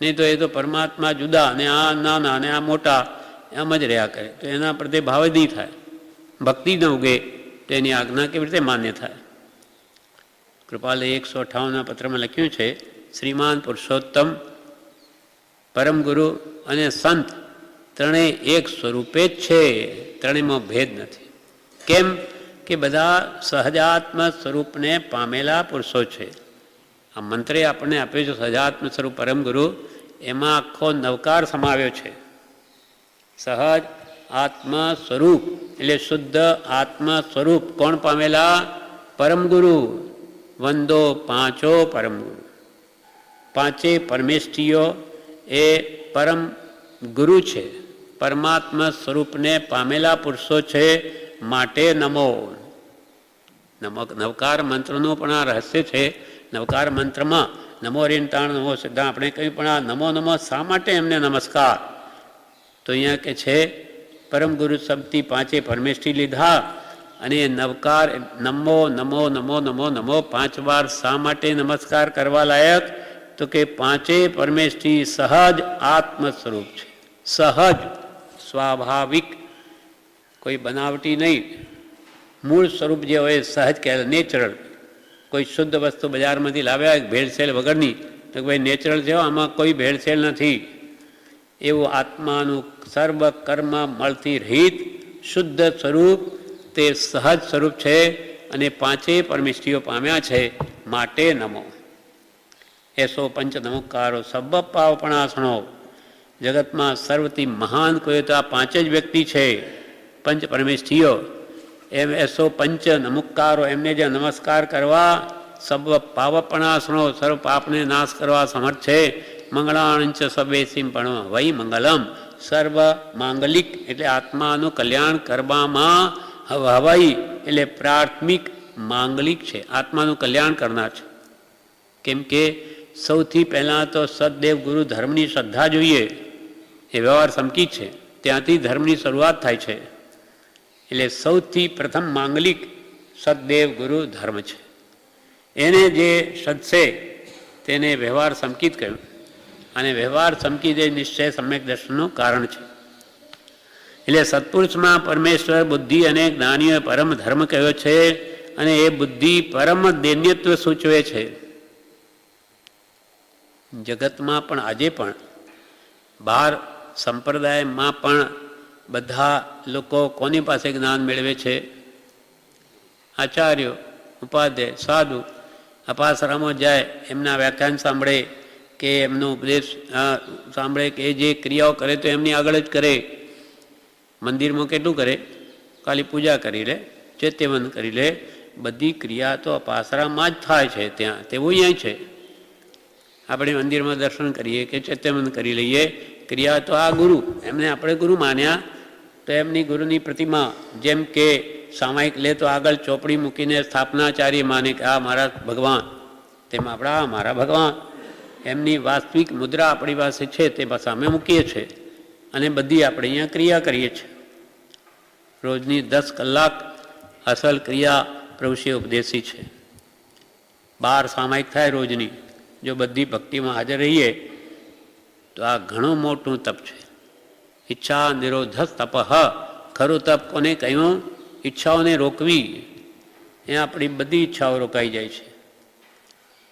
નહીં તો એ તો પરમાત્મા જુદા અને આ નાના અને આ મોટા એમ જ રહ્યા કરે તો એના પ્રત્યે ભાવ જ નહીં થાય. ભક્તિ ન ઉગે તો એની આજ્ઞા કેવી રીતે માન્ય થાય? કૃપાલે 158ના પત્રમાં લખ્યું છે શ્રીમાન પુરુષોત્તમ પરમ ગુરુ અને સંત ત્રણેય એક સ્વરૂપે જ છે, ત્રણેયમાં ભેદ નથી. કેમ કે બધા સહજાત્મ સ્વરૂપને પામેલા પુરુષો છે. આ મંત્રે આપણને આપ્યો છે સહજાત્મ સ્વરૂપ પરમ ગુરુ, એમાં આખો નવકાર સમાવ્યો છે. સહજ આત્મ સ્વરૂપ એટલે શુદ્ધ આત્મ સ્વરૂપ કોણ પામેલા? પરમ ગુરુ. વંદો પાંચો પરમ ગુરુ. પાંચે પરમેષ્ઠીઓ એ પરમ ગુરુ છે, પરમાત્મા સ્વરૂપને પામેલા પુરુષો છે, માટે નમો. નવકાર મંત્રનું પણ આ રહસ્ય છે. નવકાર મંત્રમાં નમો રેણતાણ નમો સિદ્ધા આપણે કહ્યું, પણ આ નમો નમો શા માટે એમને નમસ્કાર? તો અહીંયા કે છે પરમ ગુરુ શબ્દથી પાંચે પરમેષ્ઠી લીધા અને નવકાર નમો નમો નમો નમો નમો 5 વાર શા માટે નમસ્કાર કરવા લાયક? તો કે પાંચે પરમેષ્ઠી સહજ આત્મ સ્વરૂપ છે. સહજ, સ્વાભાવિક, કોઈ બનાવટી નહીં. મૂળ સ્વરૂપ જે હોય સહજ કહેવાય, નેચરલ. કોઈ શુદ્ધ વસ્તુ બજારમાંથી લાવ્યા ભેળસેળ વગરની, તો ભાઈ નેચરલ છે, આમાં કોઈ ભેળસેળ નથી. એવું આત્માનું સર્વ કર્મ મળતી રહિત શુદ્ધ સ્વરૂપ તે સહજ સ્વરૂપ છે અને પાંચેય પરમેષ્ઠીઓ પામ્યા છે, માટે નમો. એસો પંચ નમુકારો સબ પાવપણાસણો. જગતમાં સર્વથી મહાન કોઈ તો આ પાંચ જ વ્યક્તિ છે, પંચ પરમેષ્ઠીઓ. એમ એસો પંચ નમુકારો, એમને જે નમસ્કાર કરવા સબ પાવપણાસણો, સર્વ પાપને નાશ કરવા સમર્થ છે. મંગળાંચ સવેસીમ પણ વૈ મંગલમ, સર્વ માંગલિક એટલે આત્માનું કલ્યાણ કરવામાં હવાઈ એટલે પ્રાથમિક માંગલિક છે, આત્માનું કલ્યાણ કરનાર છે. કેમ કે સૌથી પહેલાં તો સદદેવ ગુરુ ધર્મની શ્રદ્ધા જોઈએ, એ વ્યવહાર સમકી છે, ત્યાંથી ધર્મની શરૂઆત થાય છે. એટલે સૌથી પ્રથમ માંગલિક સદદેવ ગુરુ ધર્મ છે. એને જે સદશે તેને વ્યવહાર સમકિત કહ્યું, અને વ્યવહાર સમકિત એ નિશ્ચય સમ્યક દર્શનનું કારણ છે. એટલે સત્પુરુષમાં પરમેશ્વર બુદ્ધિ અને જ્ઞાનીઓએ પરમ ધર્મ કહ્યો છે, અને એ બુદ્ધિ પરમ દૈન્યત્વ સૂચવે છે. જગતમાં પણ આજે પણ બહાર સંપ્રદાયમાં પણ બધા લોકો કોની પાસે જ્ઞાન મેળવે છે? આચાર્યો, ઉપાધ્યાય, સાધુ. અપાસરામાં જાય, એમના વ્યાખ્યાન સાંભળે કે એમનો ઉપદેશ સાંભળે કે એ જે ક્રિયાઓ કરે તો એમની આગળ જ કરે. મંદિરમાં કેટલું કરે? ખાલી પૂજા કરી લે, ચૈત્યવંદ કરી લે, બધી ક્રિયા તો અપાસરામાં જ થાય છે. ત્યાં તેવું અહીંયા છે. આપણે મંદિરમાં દર્શન કરીએ કે ચૈત્યવંદ કરી લઈએ, ક્રિયા તો આ ગુરુ, એમને આપણે ગુરુ માન્યા તો એમની ગુરુની પ્રતિમા, જેમ કે સામાયિક લે તો આગળ ચોપડી મૂકીને સ્થાપનાચાર્ય માને કે આ મારા ભગવાન, તેમાં આપણા મારા ભગવાન, એમની વાસ્તવિક મુદ્રા આપણી પાસે છે, તે સામે મૂકીએ છીએ અને બધી આપણે અહીંયા ક્રિયા કરીએ છીએ. રોજની 10 કલાક અસલ ક્રિયા પ્રભુશ્રીએ ઉપદેશી છે. 12 સામાયિક થાય રોજની. જો બધી ભક્તિમાં હાજર રહીએ તો આ ઘણું મોટું તપ છે. ઈચ્છા નિરોધ તપ. ખરું તપ કોને કહ્યું? ઈચ્છાઓને રોકવી. એ આપણી બધી ઈચ્છાઓ રોકાઈ જાય છે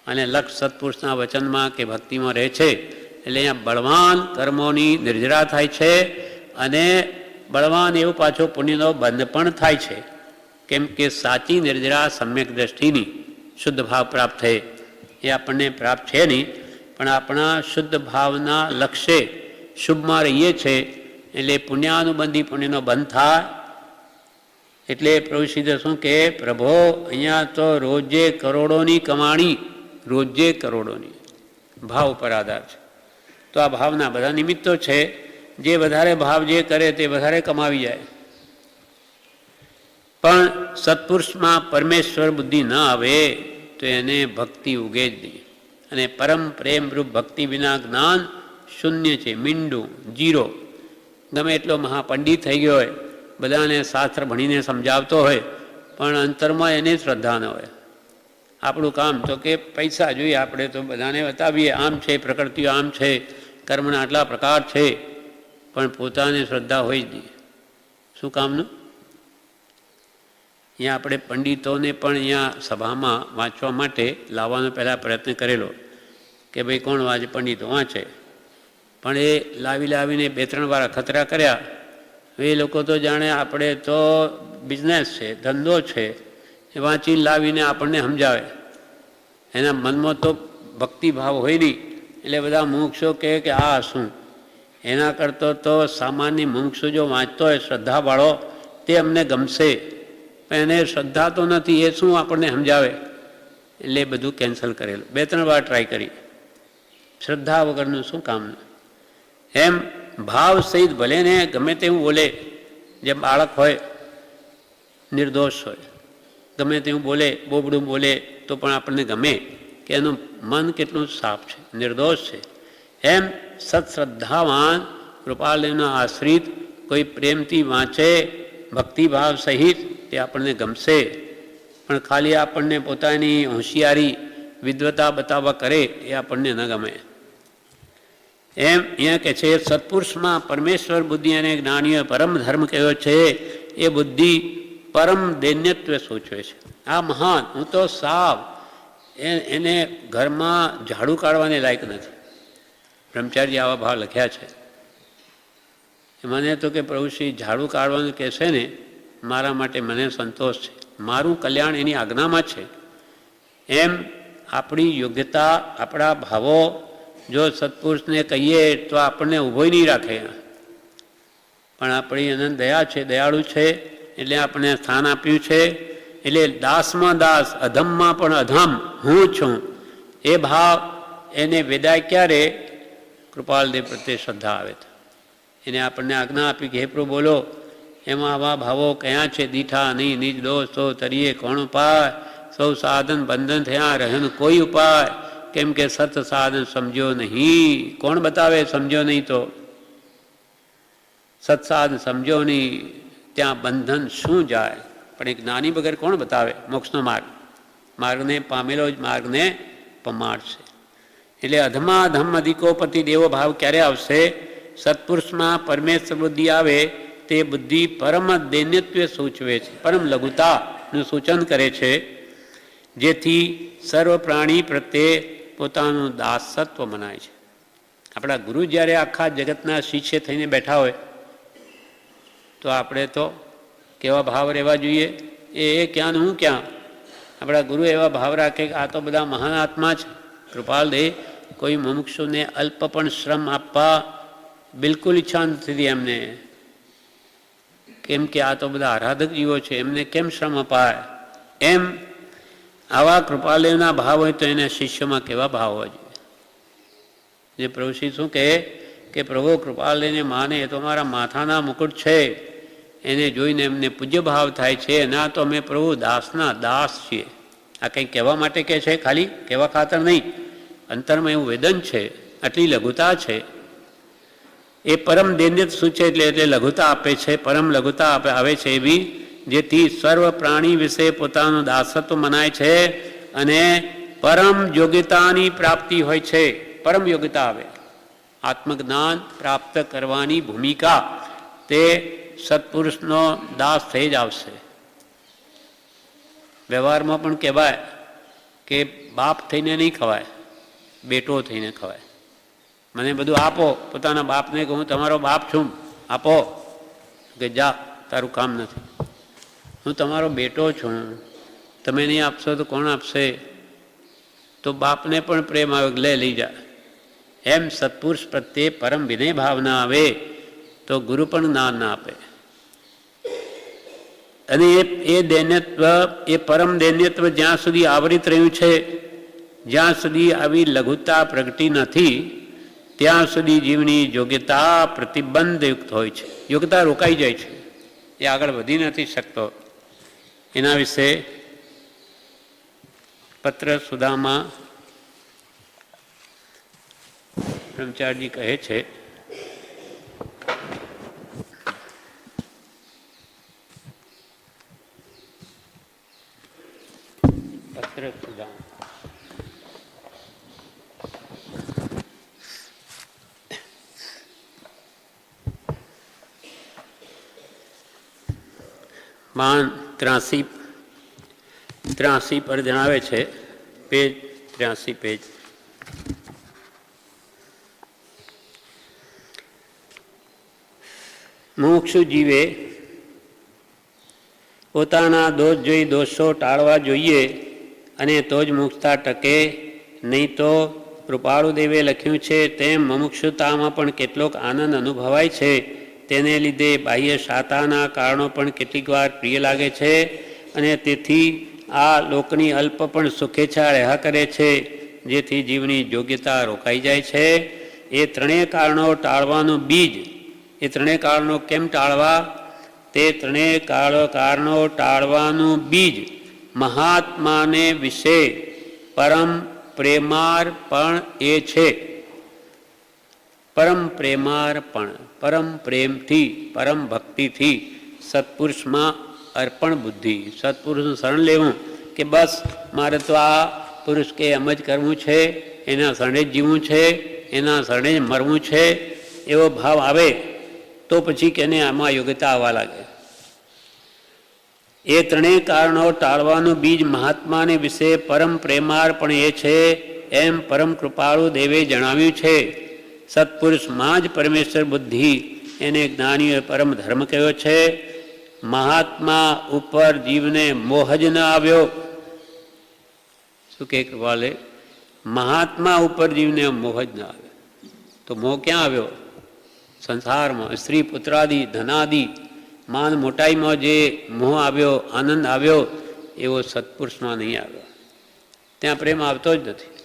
અને લક્ષ સત્પુરુષના વચનમાં કે ભક્તિમાં રહે છે. એટલે અહીંયા બળવાન કર્મોની નિર્જરા થાય છે અને બળવાન એવું પાછો પુણ્યનો બંધ પણ થાય છે. કેમ કે સાચી નિર્જરા સમ્યક દ્રષ્ટિની શુદ્ધ ભાવ પ્રાપ્ત થાય એ આપણને પ્રાપ્ત છે નહીં, પણ આપણા શુદ્ધ ભાવના લક્ષ્ય શુભમાં રહીએ છીએ એટલે પુણ્યાનુબંધી પુણ્યનો બંધ થાય. એટલે પ્રભુ શ્રી શું કે પ્રભો અહીંયા તો રોજે કરોડોની કમાણી, રોજે કરોડોની ભાવ ઉપર આધાર છે. તો આ ભાવના બધા નિમિત્તો છે. જે વધારે ભાવ જે કરે તે વધારે કમાવી જાય. પણ સત્પુરુષમાં પરમેશ્વર બુદ્ધિ ન આવે તો એને ભક્તિ ઉગે જ નહીં. અને પરમ પ્રેમરૂપ ભક્તિ વિના જ્ઞાન શૂન્ય છે, મીંડું, જીરો. ગમે એટલો મહાપંડિત થઈ ગયો હોય, બધાને શાસ્ત્ર ભણીને સમજાવતો હોય, પણ અંતરમાં એને શ્રદ્ધા ન હોય. આપણું કામ તો કે પૈસા જોઈએ, આપણે તો બધાને બતાવીએ આમ છે, પ્રકૃતિઓ આમ છે, કર્મના આટલા પ્રકાર છે, પણ પોતાની શ્રદ્ધા હોય જ નહીં. શું કામનું? અહીંયા આપણે પંડિતોને પણ અહીંયા સભામાં વાંચવા માટે લાવવાનો પહેલાં પ્રયત્ન કરેલો કે ભાઈ કોણ વાંચે? પંડિતો વાંચે. પણ એ લાવીને 2-3 વાર અખતરા કર્યા. એ લોકો તો જાણે આપણે તો બિઝનેસ છે, ધંધો છે, એ વાંચીને લાવીને આપણને સમજાવે. એના મનમાં તો ભક્તિભાવ હોય નહીં. એટલે બધા મુમુક્ષો કહે કે આ શું. એના કરતો તો સામાન્ય મુમુક્ષુ જો વાંચતો હોય શ્રદ્ધાવાળો તે અમને ગમશે, પણ એને શ્રદ્ધા તો નથી, એ શું આપણને સમજાવે. એટલે બધું કેન્સલ કરેલું. 2-3 વાર ટ્રાય કરી. શ્રદ્ધા વગરનું શું કામનું. એમ ભાવ સહિત ભલે ને ગમે તેવું બોલે, જે બાળક હોય નિર્દોષ હોય, ગમે તેવું બોલે, બોબડું બોલે તો પણ આપણને ગમે કે એનું મન કેટલું સાફ છે, નિર્દોષ છે. એમ સત્શ્રદ્ધાવાન કૃપાલયનો આશ્રિત કોઈ પ્રેમથી વાંચે ભક્તિભાવ સહિત તે આપણને ગમશે. પણ ખાલી આપણને પોતાની હોશિયારી વિદ્વતા બતાવવા કરે એ આપણને ન ગમે. એમ અહીંયા કહે છે સત્પુરુષમાં પરમેશ્વર બુદ્ધિ અને જ્ઞાનીઓ પરમ ધર્મ કહેવો છે. એ બુદ્ધિ પરમ દૈન્યત્વ સૂચવે છે. આ મહાન, હું તો સાવ એને ઘરમાં ઝાડુ કાઢવાને લાયક નથી. બ્રહ્મચારી આવા ભાવ લખ્યા છે. મને તો કે પ્રભુશ્રી ઝાડુ કાઢવાનું કહેશે ને મારા માટે મને સંતોષ છે, મારું કલ્યાણ એની આજ્ઞામાં છે. એમ આપણી યોગ્યતા, આપણા ભાવો જો સત્પુરુષને કહીએ તો આપણને ઊભો નહીં રાખે. પણ આપણી અનંત દયા છે, દયાળુ છે, એટલે આપણે સ્થાન આપ્યું છે. એટલે દાસમાં દાસ, અધમમાં પણ અધમ હું છું. એ ભાવ એને વેદાય ક્યારે કૃપાલદેવ પ્રત્યે શ્રદ્ધા આવે છે. એને આપણને આજ્ઞા આપી કે હે પ્રભુ બોલો, એમાં આવા ભાવો કયા છે. દીઠા નહીં નિજ દોષ તો તરીએ કોણ ઉપાય, સૌ સાધન બંધન થયા રહેન કોઈ ઉપાય. કેમ કે સત સાધન સમજો નહીં. કોણ બતાવે સમજો નહીં તો? સત્સાધન સમજો નહીં, ત્યાં બંધન શું જાય. પણ એક જ્ઞાની વગર કોણ બતાવે મોક્ષનો માર્ગ? માર્ગને પામેલો જ માર્ગને પમાડશે. એટલે અધમા અધમ અધિકોપતિ દેવો ભાવ ક્યારે આવશે? સત્પુરુષમાં પરમેશ્વર બુદ્ધિ આવે તે બુદ્ધિ પરમ દૈન્યત્વ સૂચવે છે, પરમ લઘુતાનું સૂચન કરે છે. જેથી સર્વ પ્રાણી પ્રત્યે પોતાનું દાસત્વ મનાય છે. આપણા ગુરુ જ્યારે આખા જગતના શિષ્ય થઈને બેઠા હોય તો આપણે તો કેવા ભાવ રહેવા જોઈએ. એ ક્યાં ને હું ક્યાં. આપણા ગુરુ એવા ભાવ રાખે કે આ તો બધા મહાન આત્મા છે. કૃપાલ દે કોઈ મુમુક્ષુને અલ્પ પણ શ્રમ આપવા બિલકુલ ઈચ્છા નથી એમને. કેમ કે આ તો બધા આરાધક જીવો છે, એમને કેમ શ્રમ અપાય. એમ આવા કૃપાલયના ભાવ હોય તો એને શિષ્યમાં કેવા ભાવ હોવા જોઈએ. જે પ્રભુશ્રી શું કહે કે પ્રભુ કૃપાલયને માને એ તો મારા માથાના મુકુટ છે, એને જોઈને એમને પૂજ્ય ભાવ થાય છે. ના તો અમે પ્રભુ દાસના દાસ છીએ. આ કંઈ કહેવા માટે કહે છે, ખાલી કહેવા ખાતર નહીં. અંતરમાં એવું વેદન છે, આટલી લઘુતા છે. એ પરમ દૈન્યત સૂચે એટલે લઘુતા આપે છે, પરમ લઘુતા આવે છે એવી, જેથી સર્વ પ્રાણી વિશે પોતાનું દાસત્વ મનાય છે અને પરમ યોગ્યતાની પ્રાપ્તિ હોય છે. પરમ યોગ્યતા આવે, આત્મજ્ઞાન પ્રાપ્ત કરવાની ભૂમિકા તે સત્પુરુષનો દાસ થઈ જ આવશે. વ્યવહારમાં પણ કહેવાય કે બાપ થઈને નહીં ખવાય, બેટો થઈને ખવાય. મને બધું આપો, પોતાના બાપને કે હું તમારો બાપ છું, આપો કે જા તારું કામ નથી. હું તમારો બેટો છું, તમે નહીં આપશો તો કોણ આપશે? તો બાપને પણ પ્રેમ આવે, લઈ જા. એમ સત્પુરુષ પ્રત્યે પરમ વિનય ભાવના આવે તો ગુરુ પણ જ્ઞાન ના આપે. અને એ દૈન્યત્વ, એ પરમ દૈન્યત્વ જ્યાં સુધી આવરિત રહ્યું છે, જ્યાં સુધી આવી લઘુતા પ્રગટી નથી, ત્યાં સુધી જીવની યોગ્યતા પ્રતિબંધયુક્ત હોય છે. યોગ્યતા રોકાઈ જાય છે, એ આગળ વધી નથી શકતો. એના વિશે પત્ર સુધામાં બ્રહ્મચારીજી કહે છે, પત્ર સુધા मान 83 पर जણાવે છે, પેજ 83 પેજ. મુમુક્ષુ જીવે પોતાના દોષ જોઈ દોષો ટાળવા જોઈએ અને તો જ મુક્તતા ટકે, નહીં તો કૃપાળુદેવે લખ્યું છે તેમ મુમુક્ષુતામાં પણ કેટલોક આનંદ અનુભવાય છે. તેને લીધે બાહ્ય શાતાના કારણો પણ કેટલીક વાર પ્રિય લાગે છે અને તેથી આ લોકની અલ્પ પણ સુખેચ્છા રહ્યા કરે છે, જેથી જીવની યોગ્યતા રોકાઈ જાય છે. એ ત્રણેય કારણો ટાળવાનું બીજ, એ ત્રણેય કારણો કેમ ટાળવા? તે ત્રણેય કારણો ટાળવાનું બીજ મહાત્માને વિશે પરમ પ્રેમાર્પણ એ છે. પરમ પ્રેમાર્પણ, પરમ પ્રેમથી, પરમ ભક્તિથી સત્પુરુષમાં અર્પણ બુદ્ધિ, સત્પુરુષનું શરણ લેવું કે બસ મારે તો આ પુરુષ કે એમ જ કરવું છે, એના શરણે જ જીવવું છે, એના શરણે જ મરવું છે, એવો ભાવ આવે તો પછી કેને આમાં યોગ્યતા આવવા લાગે. એ ત્રણેય કારણો ટાળવાનું બીજ મહાત્માને વિશે પરમ પ્રેમાર્પણ એ છે, એમ પરમ કૃપાળુ દેવે જણાવ્યું છે. સત્પુરુષમાં જ પરમેશ્વર બુદ્ધિ, એને જ્ઞાનીઓએ પરમ ધર્મ કહ્યો છે. મહાત્મા ઉપર જીવને મોહ જ ન આવ્યો. શું કે કૃપાલે? મહાત્મા ઉપર જીવને મોહ જ ન આવ્યો. તો મોહ ક્યાં આવ્યો? સંસારમાં સ્ત્રી પુત્રાદિ ધનાદિ માન મોટાઈમાં જે મોહ આવ્યો, આનંદ આવ્યો, એવો સત્પુરુષમાં નહીં આવ્યો. ત્યાં પ્રેમ આવતો જ નથી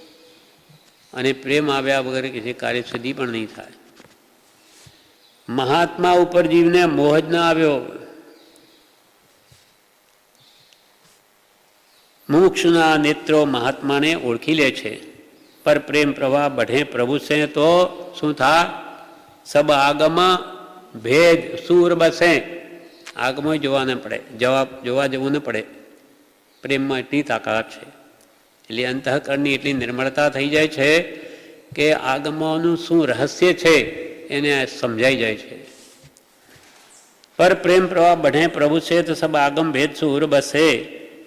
અને પ્રેમ આવ્યા વગર જે કાર્ય સિદ્ધિ પણ નહીં થાય. મહાત્મા ઉપર જીવને મોહ જ ન આવ્યો. મુમુક્ષુના નેત્રો મહાત્માને ઓળખી લે છે. પર પ્રેમ પ્રવાહ બઢે પ્રભુ છે તો શું થા? સબ આગમ ભેદ સૂર બસે. આગમો જોવા ન પડે, જોવા જવું ન પડે. પ્રેમમાં એટલી તાકાત છે, એટલે અંતઃકરણની એટલી નિર્મળતા થઈ જાય છે કે આગમોનું શું રહસ્ય છે એને સમજાઈ જાય છે. પર પ્રેમ પ્રવાહ બઢે પ્રભુ છે તો સબ આગમ ભેદ સૂર બસે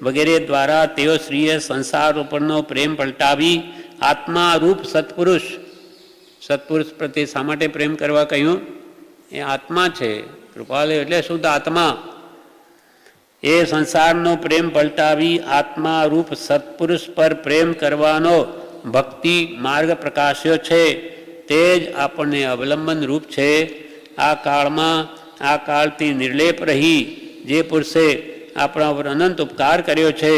વગેરે દ્વારા તેઓ શ્રીએ સંસાર ઉપરનો પ્રેમ પલટાવી આત્મા રૂપ સત્પુરુષ, સત્પુરુષ પ્રત્યે શા માટે પ્રેમ કરવા કહ્યું? એ આત્મા છે. કૃપાલુ એટલે શુદ્ધ આત્મા. એ સંસારનો પ્રેમ પલટાવી આત્મા રૂપ સત્પુરુષ પર પ્રેમ કરવાનો ભક્તિ માર્ગ પ્રકાશ્યો છે. તે જ આપણને અવલંબન રૂપ છે. આ કાળમાં આ કાળથી નિર્લેપ રહી જે પુરુષે આપણા ઉપર અનંત ઉપકાર કર્યો છે,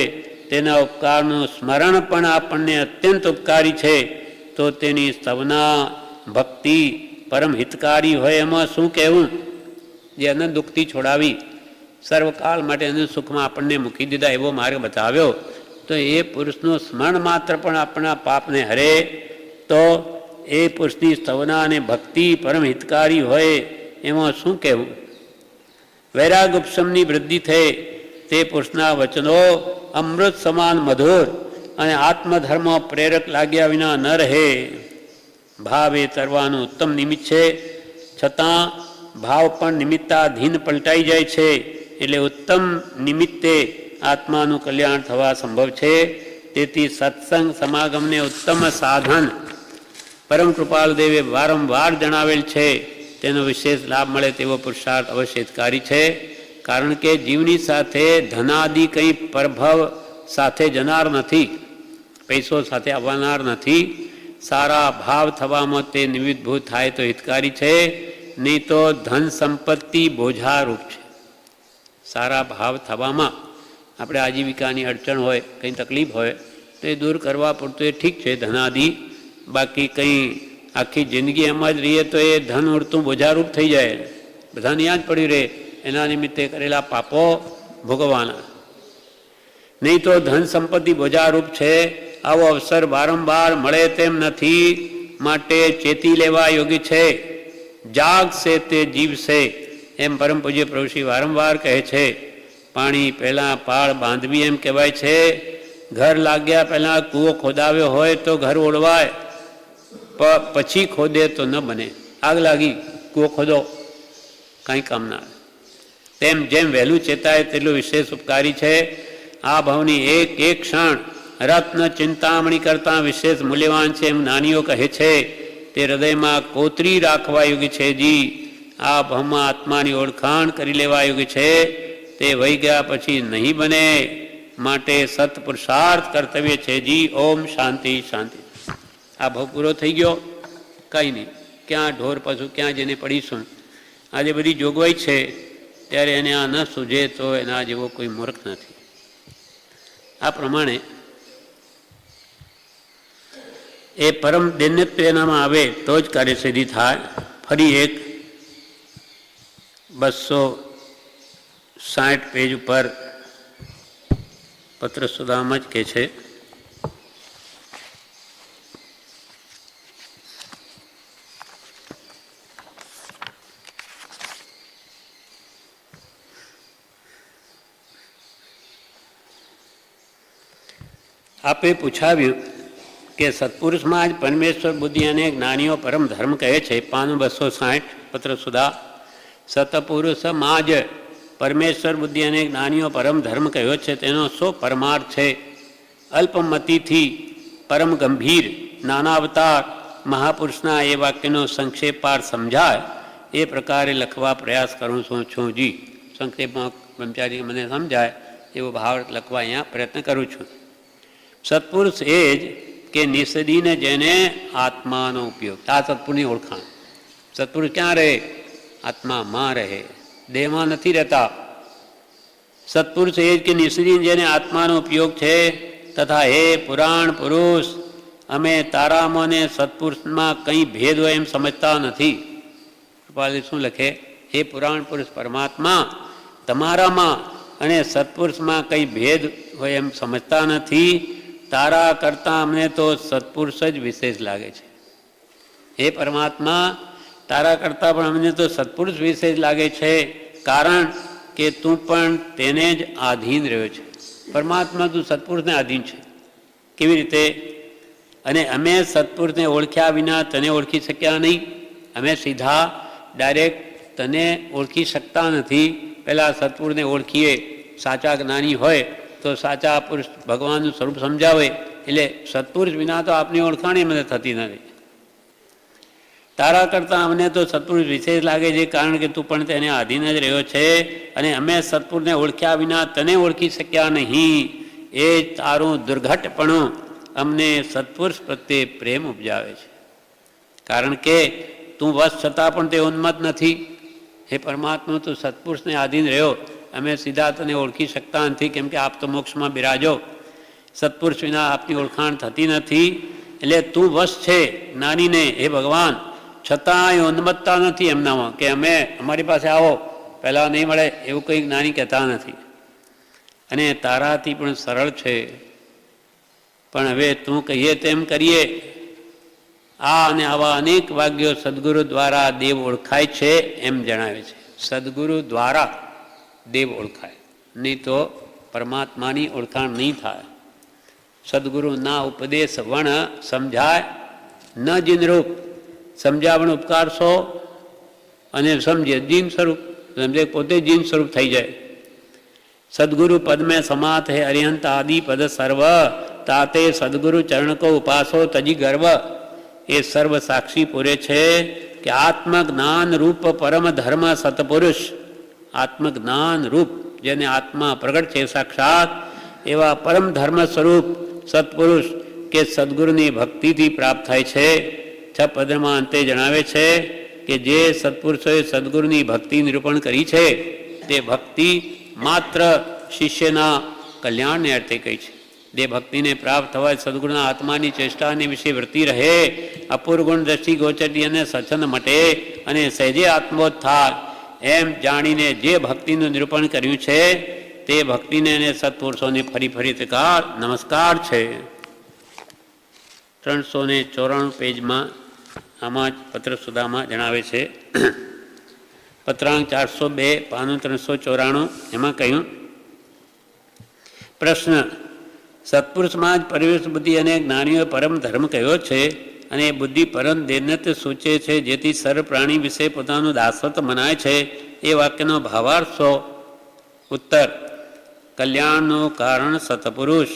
તેના ઉપકારનું સ્મરણ પણ આપણને અત્યંત ઉપકારી છે. તો તેની સ્તવના ભક્તિ પરમ હિતકારી હોય એમાં શું કહેવું? જે અનંત દુઃખથી છોડાવી સર્વકાળ માટે અનંત સુખમાં આપણને મૂકી દીધા એવો માર્ગ બતાવ્યો, તો એ પુરુષનું સ્મરણ માત્ર પણ આપણા પાપને હરે. તો એ પુરુષની સ્તવના અને ભક્તિ પરમ હિતકારી હોય એમાં શું કહેવું? વૈરાગ ઉપશમની વૃદ્ધિ થઈ તે પુરુષના વચનો અમૃત સમાન મધુર અને આત્મધર્મ પ્રેરક લાગ્યા વિના ન રહે. ભાવ એ તરવાનું ઉત્તમ નિમિત્ત છે, છતાં ભાવ પણ નિમિત્તાધીન પલટાઈ જાય છે. એટલે ઉત્તમ નિમિત્તે આત્માનું કલ્યાણ થવા સંભવ છે. તેથી સત્સંગ સમાગમને ઉત્તમ સાધન પરમ કૃપાળુદેવે વારંવાર જણાવેલ છે. તેનો વિશેષ લાભ મળે તેવો પુરુષાર્થ અવશ્ય હિતકારી છે. કારણ કે જીવની સાથે ધનાદિ કંઈ પ્રભવ સાથે જનાર નથી, પૈસો સાથે આવનાર નથી. સારા ભાવ થવામાં તે નિમિત્તભૂત થાય તો હિતકારી છે, નહીં તો ધન સંપત્તિ બોજારૂપ છે. સારા ભાવ થવામાં આપણે આજીવિકાની અડચણ હોય, કંઈ તકલીફ હોય તો એ દૂર કરવા પૂરતું એ ઠીક છે ધનાદિ. બાકી કંઈ આખી જિંદગી એમ જ રહીએ તો એ ધન ઉડતું બોજારૂપ થઈ જાય, બધાને યાદ પડ્યું રહે, એના નિમિત્તે કરેલા પાપો ભોગવવાના. નહીં તો ધન સંપત્તિ બોજારૂપ છે. આવો અવસર વારંવાર મળે તેમ નથી, માટે ચેતી લેવા યોગ્ય છે. જાગશે તે જીવશે, એમ પરમ પૂજ્ય પ્રભુશ્રી વારંવાર કહે છે. પાણી પહેલાં પાળ બાંધવી એમ કહેવાય છે. ઘર લાગ્યા પહેલાં કૂવો ખોદાવ્યો હોય તો ઘર ઓળવાય, પછી ખોદે તો ન બને. આગ લાગી, કૂવો ખોદો, કાંઈ કામ ના આવે. તેમ જેમ વહેલું ચેતાય તેટલું વિશેષ ઉપકારી છે. આ ભાવની એક એક ક્ષણ રત્ન ચિંતામણી કરતાં વિશેષ મૂલ્યવાન છે એમ નાનીઓ કહે છે. તે હૃદયમાં કોતરી રાખવા યોગ્ય છે. જી આ બ્રહ્મ આત્માની ઓળખાણ કરી લેવા યોગ્ય છે તે વહી ગયા પછી નહીં બને. માટે સત્પુરુષાર્થ કર્તવ્ય છે જી. ઓમ શાંતિ શાંતિ. આ ભાવ પૂરો થઈ ગયો. કંઈ નહીં, ક્યાં ઢોર પશુ ક્યાં જઈને પડીશું. આજે બધી જોગવાઈ છે ત્યારે એને આ ન સૂઝે તો એના જેવો કોઈ મૂર્ખ નથી. આ પ્રમાણે એ પરમ દૈન્યત્વ એનામાં આવે તો જ કાર્યસિદ્ધિ થાય. ફરી એક 260 પેજ ઉપર પત્ર સુદામાં જ કહે છે, આપે પૂછાવ્યું કે સત્પુરુષમાં જ પરમેશ્વર બુદ્ધિ અને જ્ઞાનીઓ પરમ ધર્મ કહે છે. 260 પત્ર સુધા. સતપુરુષમાં જ પરમેશ્વર બુદ્ધિ અને જ્ઞાનીઓ પરમ ધર્મ કહ્યો છે તેનો શો પરમાર્થ છે? અલ્પમતીથી પરમ ગંભીર નાનાવતાર મહાપુરુષના એ વાક્યનો સંક્ષેપાર સમજાય એ પ્રકારે લખવા પ્રયાસ કરું છું જી. સંક્ષેપમાં બ્રહ્મચારી મને સમજાય એવો ભાવ લખવા અહીંયા પ્રયત્ન કરું છું. સત્પુરુષ એ જ કે નિષદીને જેને આત્માનો ઉપયોગ. આ સત્પુરુષની ઓળખાણ. સત્પુરુષ ક્યાં રહે? આત્મામાં રહે, દેહમાં નથી રહેતા. સત્પુરુષ એ જ કે નિષદીને જેને આત્માનો ઉપયોગ છે. તથા હે પુરાણ પુરુષ, અમે તારામાં ને સત્પુરુષમાં કંઈ ભેદ હોય એમ સમજતા નથી. કૃપાલી શું લખે? હે પુરાણ પુરુષ પરમાત્મા, તમારામાં અને સત્પુરુષમાં કંઈ ભેદ હોય એમ સમજતા નથી. તારા કરતાં અમને તો સત્પુરુષ જ વિશેષ લાગે છે. હે પરમાત્મા, તારા કરતાં પણ અમને તો સત્પુરુષ વિશેષ લાગે છે, કારણ કે તું પણ તેને જ આધીન રહ્યો છે. પરમાત્મા તું સત્પુરુષને આધીન છે. કેવી રીતે? અને અમે સત્પુરુષને ઓળખ્યા વિના તને ઓળખી શક્યા નહીં. અમે સીધા ડાયરેક્ટ તને ઓળખી શકતા નથી. પહેલાં સત્પુરુષને ઓળખીએ. સાચા જ્ઞાની હોય તો સાચા પુરુષ ભગવાનનું સ્વરૂપ સમજાવે. એટલે સત્પુરુષ વિના તો આપની ઓળખાણ એમને થતી નથી. તારા કરતાં અમને તો સત્પુરુષ વિશેષ લાગે છે, કારણ કે તું પણ તેને આધીન જ રહ્યો છે. અને અમે સત્પુરુષને ઓળખ્યા વિના તને ઓળખી શક્યા નહીં. એ તારું દુર્ઘટપણું અમને સત્પુરુષ પ્રત્યે પ્રેમ ઉપજાવે છે. કારણ કે તું વશ છતાં પણ તે ઉન્મત્ત નથી. હે પરમાત્મા, તું સત્પુરુષને આધીન રહ્યો. અમે સીધા તને ઓળખી શકતા નથી, કેમ કે આપ તો મોક્ષમાં બિરાજો. સત્પુરુષ વિના આપની ઓળખાણ થતી નથી. એટલે તું વશ છે જ્ઞાનીને, હે ભગવાન, છતાંય ઉન્મત્તતા નથી એમનામાં કે અમે અમારી પાસે આવો, પહેલાં નહીં મળે એવું કંઈ જ્ઞાની કહેતા નથી. અને તારાથી પણ સરળ છે. પણ હવે તું કહીએ તેમ કરીએ. આ અને આવા અનેક વાક્યો સદગુરુ દ્વારા દેવ ઓળખાય છે એમ જણાવે છે. સદગુરુ દ્વારા દેવ ઓળખાય, નહીં તો પરમાત્માની ઓળખાણ નહીં થાય. સદગુરુના ઉપદેશ વણ સમજાય ન જીનરૂપ. સમજાવણ ઉપકાર સો અને સમજે જીન સ્વરૂપ. સમજે પોતે જીન સ્વરૂપ થઈ જાય. સદગુરુ પદ મેં સમાત હે અરિહંત આદિ પદ સર્વ, તાતે સદગુરુ ચરણ કો ઉપાસો તજી ગર્વ. એ સર્વ સાક્ષી પૂરે છે કે આત્મજ્ઞાન રૂપ પરમ ધર્મ સતપુરુષ. આત્મજ્ઞાન રૂપ જેને આત્મા પ્રગટ છે સાક્ષાત, એવા પરમ ધર્મ સ્વરૂપ સત્પુરુષ કે સદગુરુની ભક્તિથી પ્રાપ્ત થાય છે. 6 પદમાં અંતે જણાવે છે કે જે સત્પુરુષોએ સદગુરુની ભક્તિ નિરૂપણ કરી છે તે ભક્તિ માત્ર શિષ્યના કલ્યાણને અર્થે કહી છે. જે ભક્તિને પ્રાપ્ત થવા સદગુરુના આત્માની ચેષ્ટાની વિશે વૃત્તિ રહે, અપૂર્ગુણ દ્રષ્ટિ ગોચરી અને સત્સંગ મટે અને સહેજે આત્મબોધ થાય એમ જાણીને જે ભક્તિનું નિરૂપણ કર્યું છે તે ભક્તિને અને સત્પુરુષોને ફરી ફરી નમસ્કાર છે. 394 પેજમાં આમાં જ પત્ર સુદામાં જણાવે છે. પત્રાંક 402 પાનું 394 એમાં કહ્યું, પ્રશ્ન: સત્પુરુષમાં જ પરિવેશ બુદ્ધિ અને જ્ઞાનીઓ પરમ ધર્મ કયો છે અને એ બુદ્ધિ પરમ દૈન્યત્વ સૂચે છે, જેથી સર્વ પ્રાણી વિશે પોતાનું દાસત્વ મનાય છે, એ વાક્યનો ભાવાર્થ શો? ઉત્તર: કલ્યાણનું કારણ સત્પુરુષ,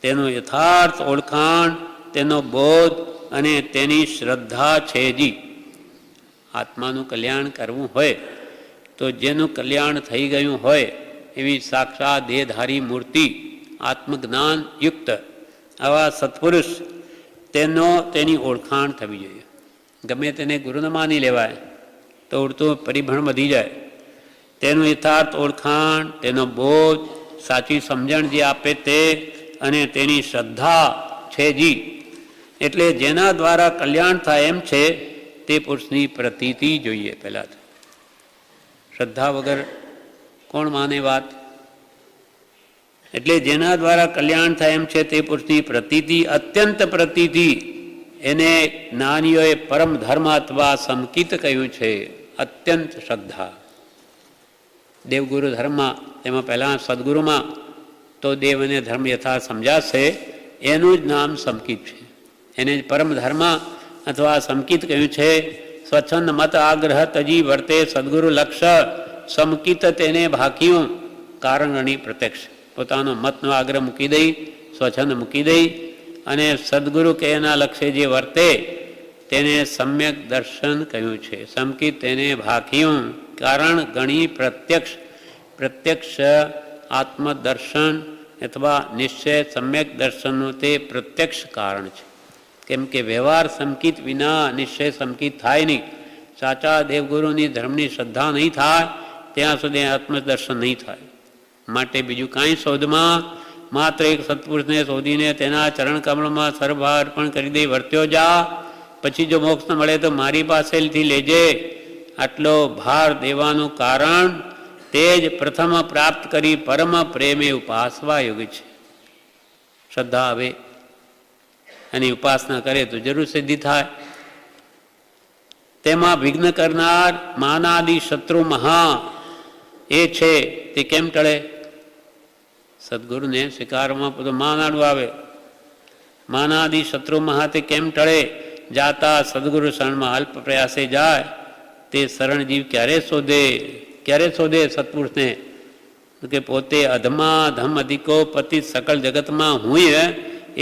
તેનું યથાર્થ ઓળખાણ, તેનો બોધ અને તેની શ્રદ્ધા છે જી. આત્માનું કલ્યાણ કરવું હોય તો જેનું કલ્યાણ થઈ ગયું હોય એવી સાક્ષાત દેહધારી મૂર્તિ આત્મજ્ઞાન યુક્ત આવા સત્પુરુષ તેની ઓળખાણ થવી જોઈએ. ગમે તેને ગુરુને માની લેવાય તો ઉડતું પરિભ્રમ વધી જાય. તેનું યથાર્થ ઓળખાણ, તેનો બોધ, સાચી સમજણ જે આપે તે અને તેની શ્રદ્ધા છે જી, એટલે જેના દ્વારા કલ્યાણ થાય એમ છે તે પુરુષની પ્રતીતિ જોઈએ. પહેલાં તો શ્રદ્ધા વગર કોણ માને વાત? એટલે જેના દ્વારા કલ્યાણ થાય એમ છે તે પુરુષની પ્રતીતિ, અત્યંત પ્રતીતિ, એને જ્ઞાનીઓએ પરમ ધર્મ અથવા સમકિત કહ્યું છે. અત્યંત શ્રદ્ધા દેવગુરુ ધર્મમાં, તેમાં પહેલાં સદગુરુમાં તો દેવ અને ધર્મ યથા સમજાશે, એનું જ નામ સમકિત છે. એને જ પરમ ધર્મ અથવા સમકિત કહ્યું છે. સ્વચ્છંદ મત આગ્રહ તજી વર્તે સદગુરુ લક્ષ્ય સમકિત તેને ભાક્યું કારણની પ્રત્યક્ષ. પોતાનો મતનો આગ્રહ મૂકી દઈ, સ્વચ્છંદ મૂકી દઈ અને સદગુરુ કે એના લક્ષ્ય જે વર્તે તેને સમ્યક દર્શન કહ્યું છે. સમકિત તેને ભાક્યું કારણ ગણી પ્રત્યક્ષ આત્મદર્શન અથવા નિશ્ચય સમ્યક દર્શનનું તે પ્રત્યક્ષ કારણ છે. કેમ કે વ્યવહાર સમકિત વિના નિશ્ચય સમકિત થાય નહીં. સાચા દેવગુરુની ધર્મની શ્રદ્ધા નહીં થાય ત્યાં સુધી આત્મદર્શન નહીં થાય. માટે બીજું કાંઈ શોધમાં માત્ર એક સત્પુરુષને શોધીને તેના ચરણકમળમાં સર્વભાવ અર્પણ કરી દઈ વર્ત્યો જા, પછી જો મોક્ષ મળે તો મારી પાસેથી લેજે, આટલો ભાર દેવાનું કારણ તે જ પ્રથમ પ્રાપ્ત કરી પરમ પ્રેમે ઉપાસવા યોગ્ય છે. શ્રદ્ધા આવે અને ઉપાસના કરે તો જરૂર સિદ્ધિ થાય. તેમાં વિઘ્ન કરનાર માનાદિ શત્રુ મહા એ છે તે કેમ ટળે? સદગુરુને સ્વીકારવામાં બધું માનાડું આવે. માનાદિ શત્રુ મહા તે કેમ ટળે? જાતા સદગુરુ શરણમાં અલ્પ પ્રયાસે જાય તે શરણજીવ ક્યારે શોધે સત્પુરુષને? કે પોતે અધમા ધમ અધિકો પતિ સકલ જગતમાં હુંય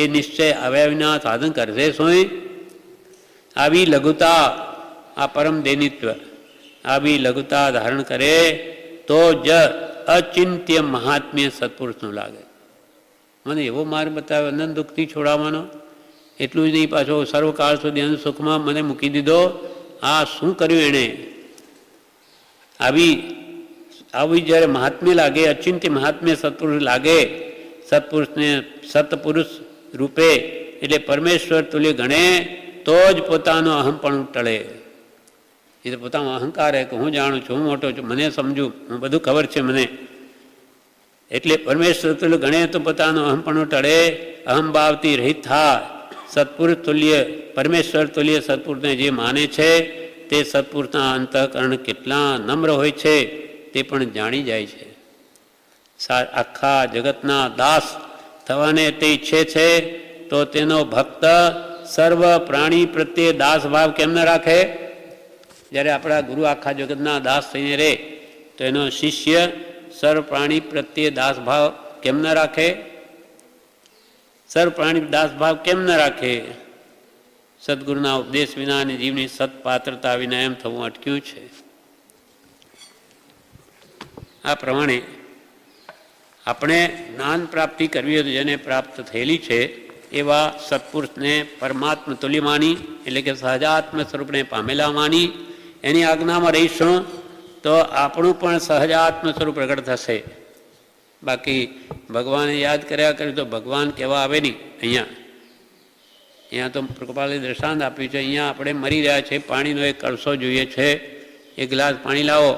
એ નિશ્ચય આવ્યા વિના સાધન કરશે શું? આવી લઘુતા, આ પરમ દેનિત્વ, આવી લઘુતા ધારણ કરે તો જ અચિંત્ય મહાત્મ્ય સત્પુરુષનું લાગે. મને એવો માર્ગ બતાવ્યો અનંત દુઃખથી છોડાવવાનો. એટલું જ નહીં, પાછો સર્વકાળ સુધી અંત સુખમાં મને મૂકી દીધો. આ શું કર્યું એણે? આવી જ્યારે મહાત્મ્ય લાગે, અચિંત્ય મહાત્મ્ય સત્પુરુષ લાગે, સત્પુરુષને સત્પુરુષ રૂપે એટલે પરમેશ્વર તુલ્ય ગણે તો જ પોતાનો અહમપણું ટળે. એ તો પોતાનો અહંકાર હે કે હું જાણું છું, હું મોટો છું, મને સમજું, હું બધું ખબર છે મને. એટલે પરમેશ્વર તુલ્ય ગણે તો પોતાનો અહમપણું ટળે, અહમભાવથી રહિત થાય. સત્પુરુષ તુલ્ય, પરમેશ્વર તુલ્ય સત્પુરુષને જે માને છે તે સત્પુરુષના અંતઃકરણ કેટલા નમ્ર હોય છે તે પણ જાણી જાય છે. આખા જગતના દાસ થવાને તે ઈચ્છે છે તો તેનો ભક્ત સર્વ પ્રાણી પ્રત્યે દાસ ભાવ કેમ ન રાખે? જ્યારે આપણા ગુરુ આખા જગતના દાસ થઈને રહે તો એનો શિષ્ય સર્વ પ્રાણી પ્રત્યે દાસ ભાવ કેમ ન રાખે? સર્વ પ્રાણી દાસ ભાવ કેમ ન રાખે? સદગુરુના ઉપદેશ વિના અને જીવની સત્પાત્રતા વિના એમ થવું અટક્યું છે. આ પ્રમાણે આપણે જ્ઞાન પ્રાપ્તિ કરવી હોય તો જેને પ્રાપ્ત થયેલી છે એવા સત્પુરુષને પરમાત્મા તુલ્ય માની, એટલે કે સહજાત્મ સ્વરૂપને પામેલા માની એની આજ્ઞામાં રહીશું તો આપણું પણ સહજાત્મ સ્વરૂપ પ્રગટ થશે. બાકી ભગવાને યાદ કર્યા કર્યું તો ભગવાન કહેવા આવે નહીં. અહીંયા તો કૃપાલે દ્રષ્ટાંત આપ્યું છે. અહીંયા આપણે મરી રહ્યા છે, પાણીનો એક કળશો જોઈએ છે, એક ગ્લાસ પાણી લાવો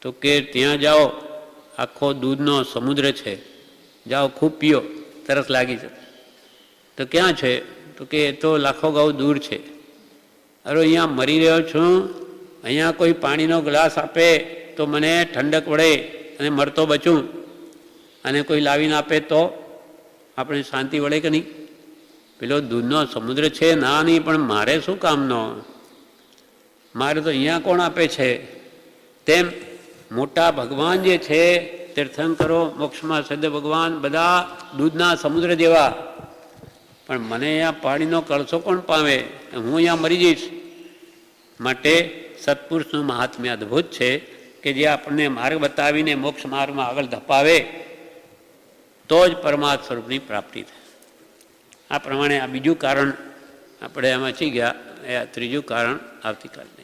તો કે ત્યાં જાઓ, આખો દૂધનો સમુદ્ર છે, જાઓ ખૂબ પીઓ, તરસ લાગી છે. તો ક્યાં છે? તો કે એ તો લાખો ગાઉ દૂર છે. અરે અહીંયા મરી રહ્યો છું, અહીંયા કોઈ પાણીનો ગ્લાસ આપે તો મને ઠંડક વળે અને મરતો બચું, અને કોઈ લાવીને આપે તો આપણે શાંતિ વળે કે નહીં? પેલો દૂધનો સમુદ્ર છે ના નહીં, પણ મારે શું કામનો? મારે તો અહીંયા કોણ આપે છે? તેમ મોટા ભગવાન જે છે, તીર્થંકરો, મોક્ષમાં સિદ્ધ ભગવાન, બધા દૂધના સમુદ્ર જેવા, પણ મને અહીંયા પાણીનો કળશો કોણ પામે? હું અહીંયા મરી જઈશ. માટે સત્પુરુષનું મહાત્મ્ય અદ્ભુત છે કે જે આપણને માર્ગ બતાવીને મોક્ષ માર્ગમાં આગળ ધપાવે તો જ પરમાર્થ સ્વરૂપની પ્રાપ્તિ થાય. આ પ્રમાણે આ બીજું કારણ આપણે એમાં ચી ગયા, એ ત્રીજું કારણ આવતીકાલે.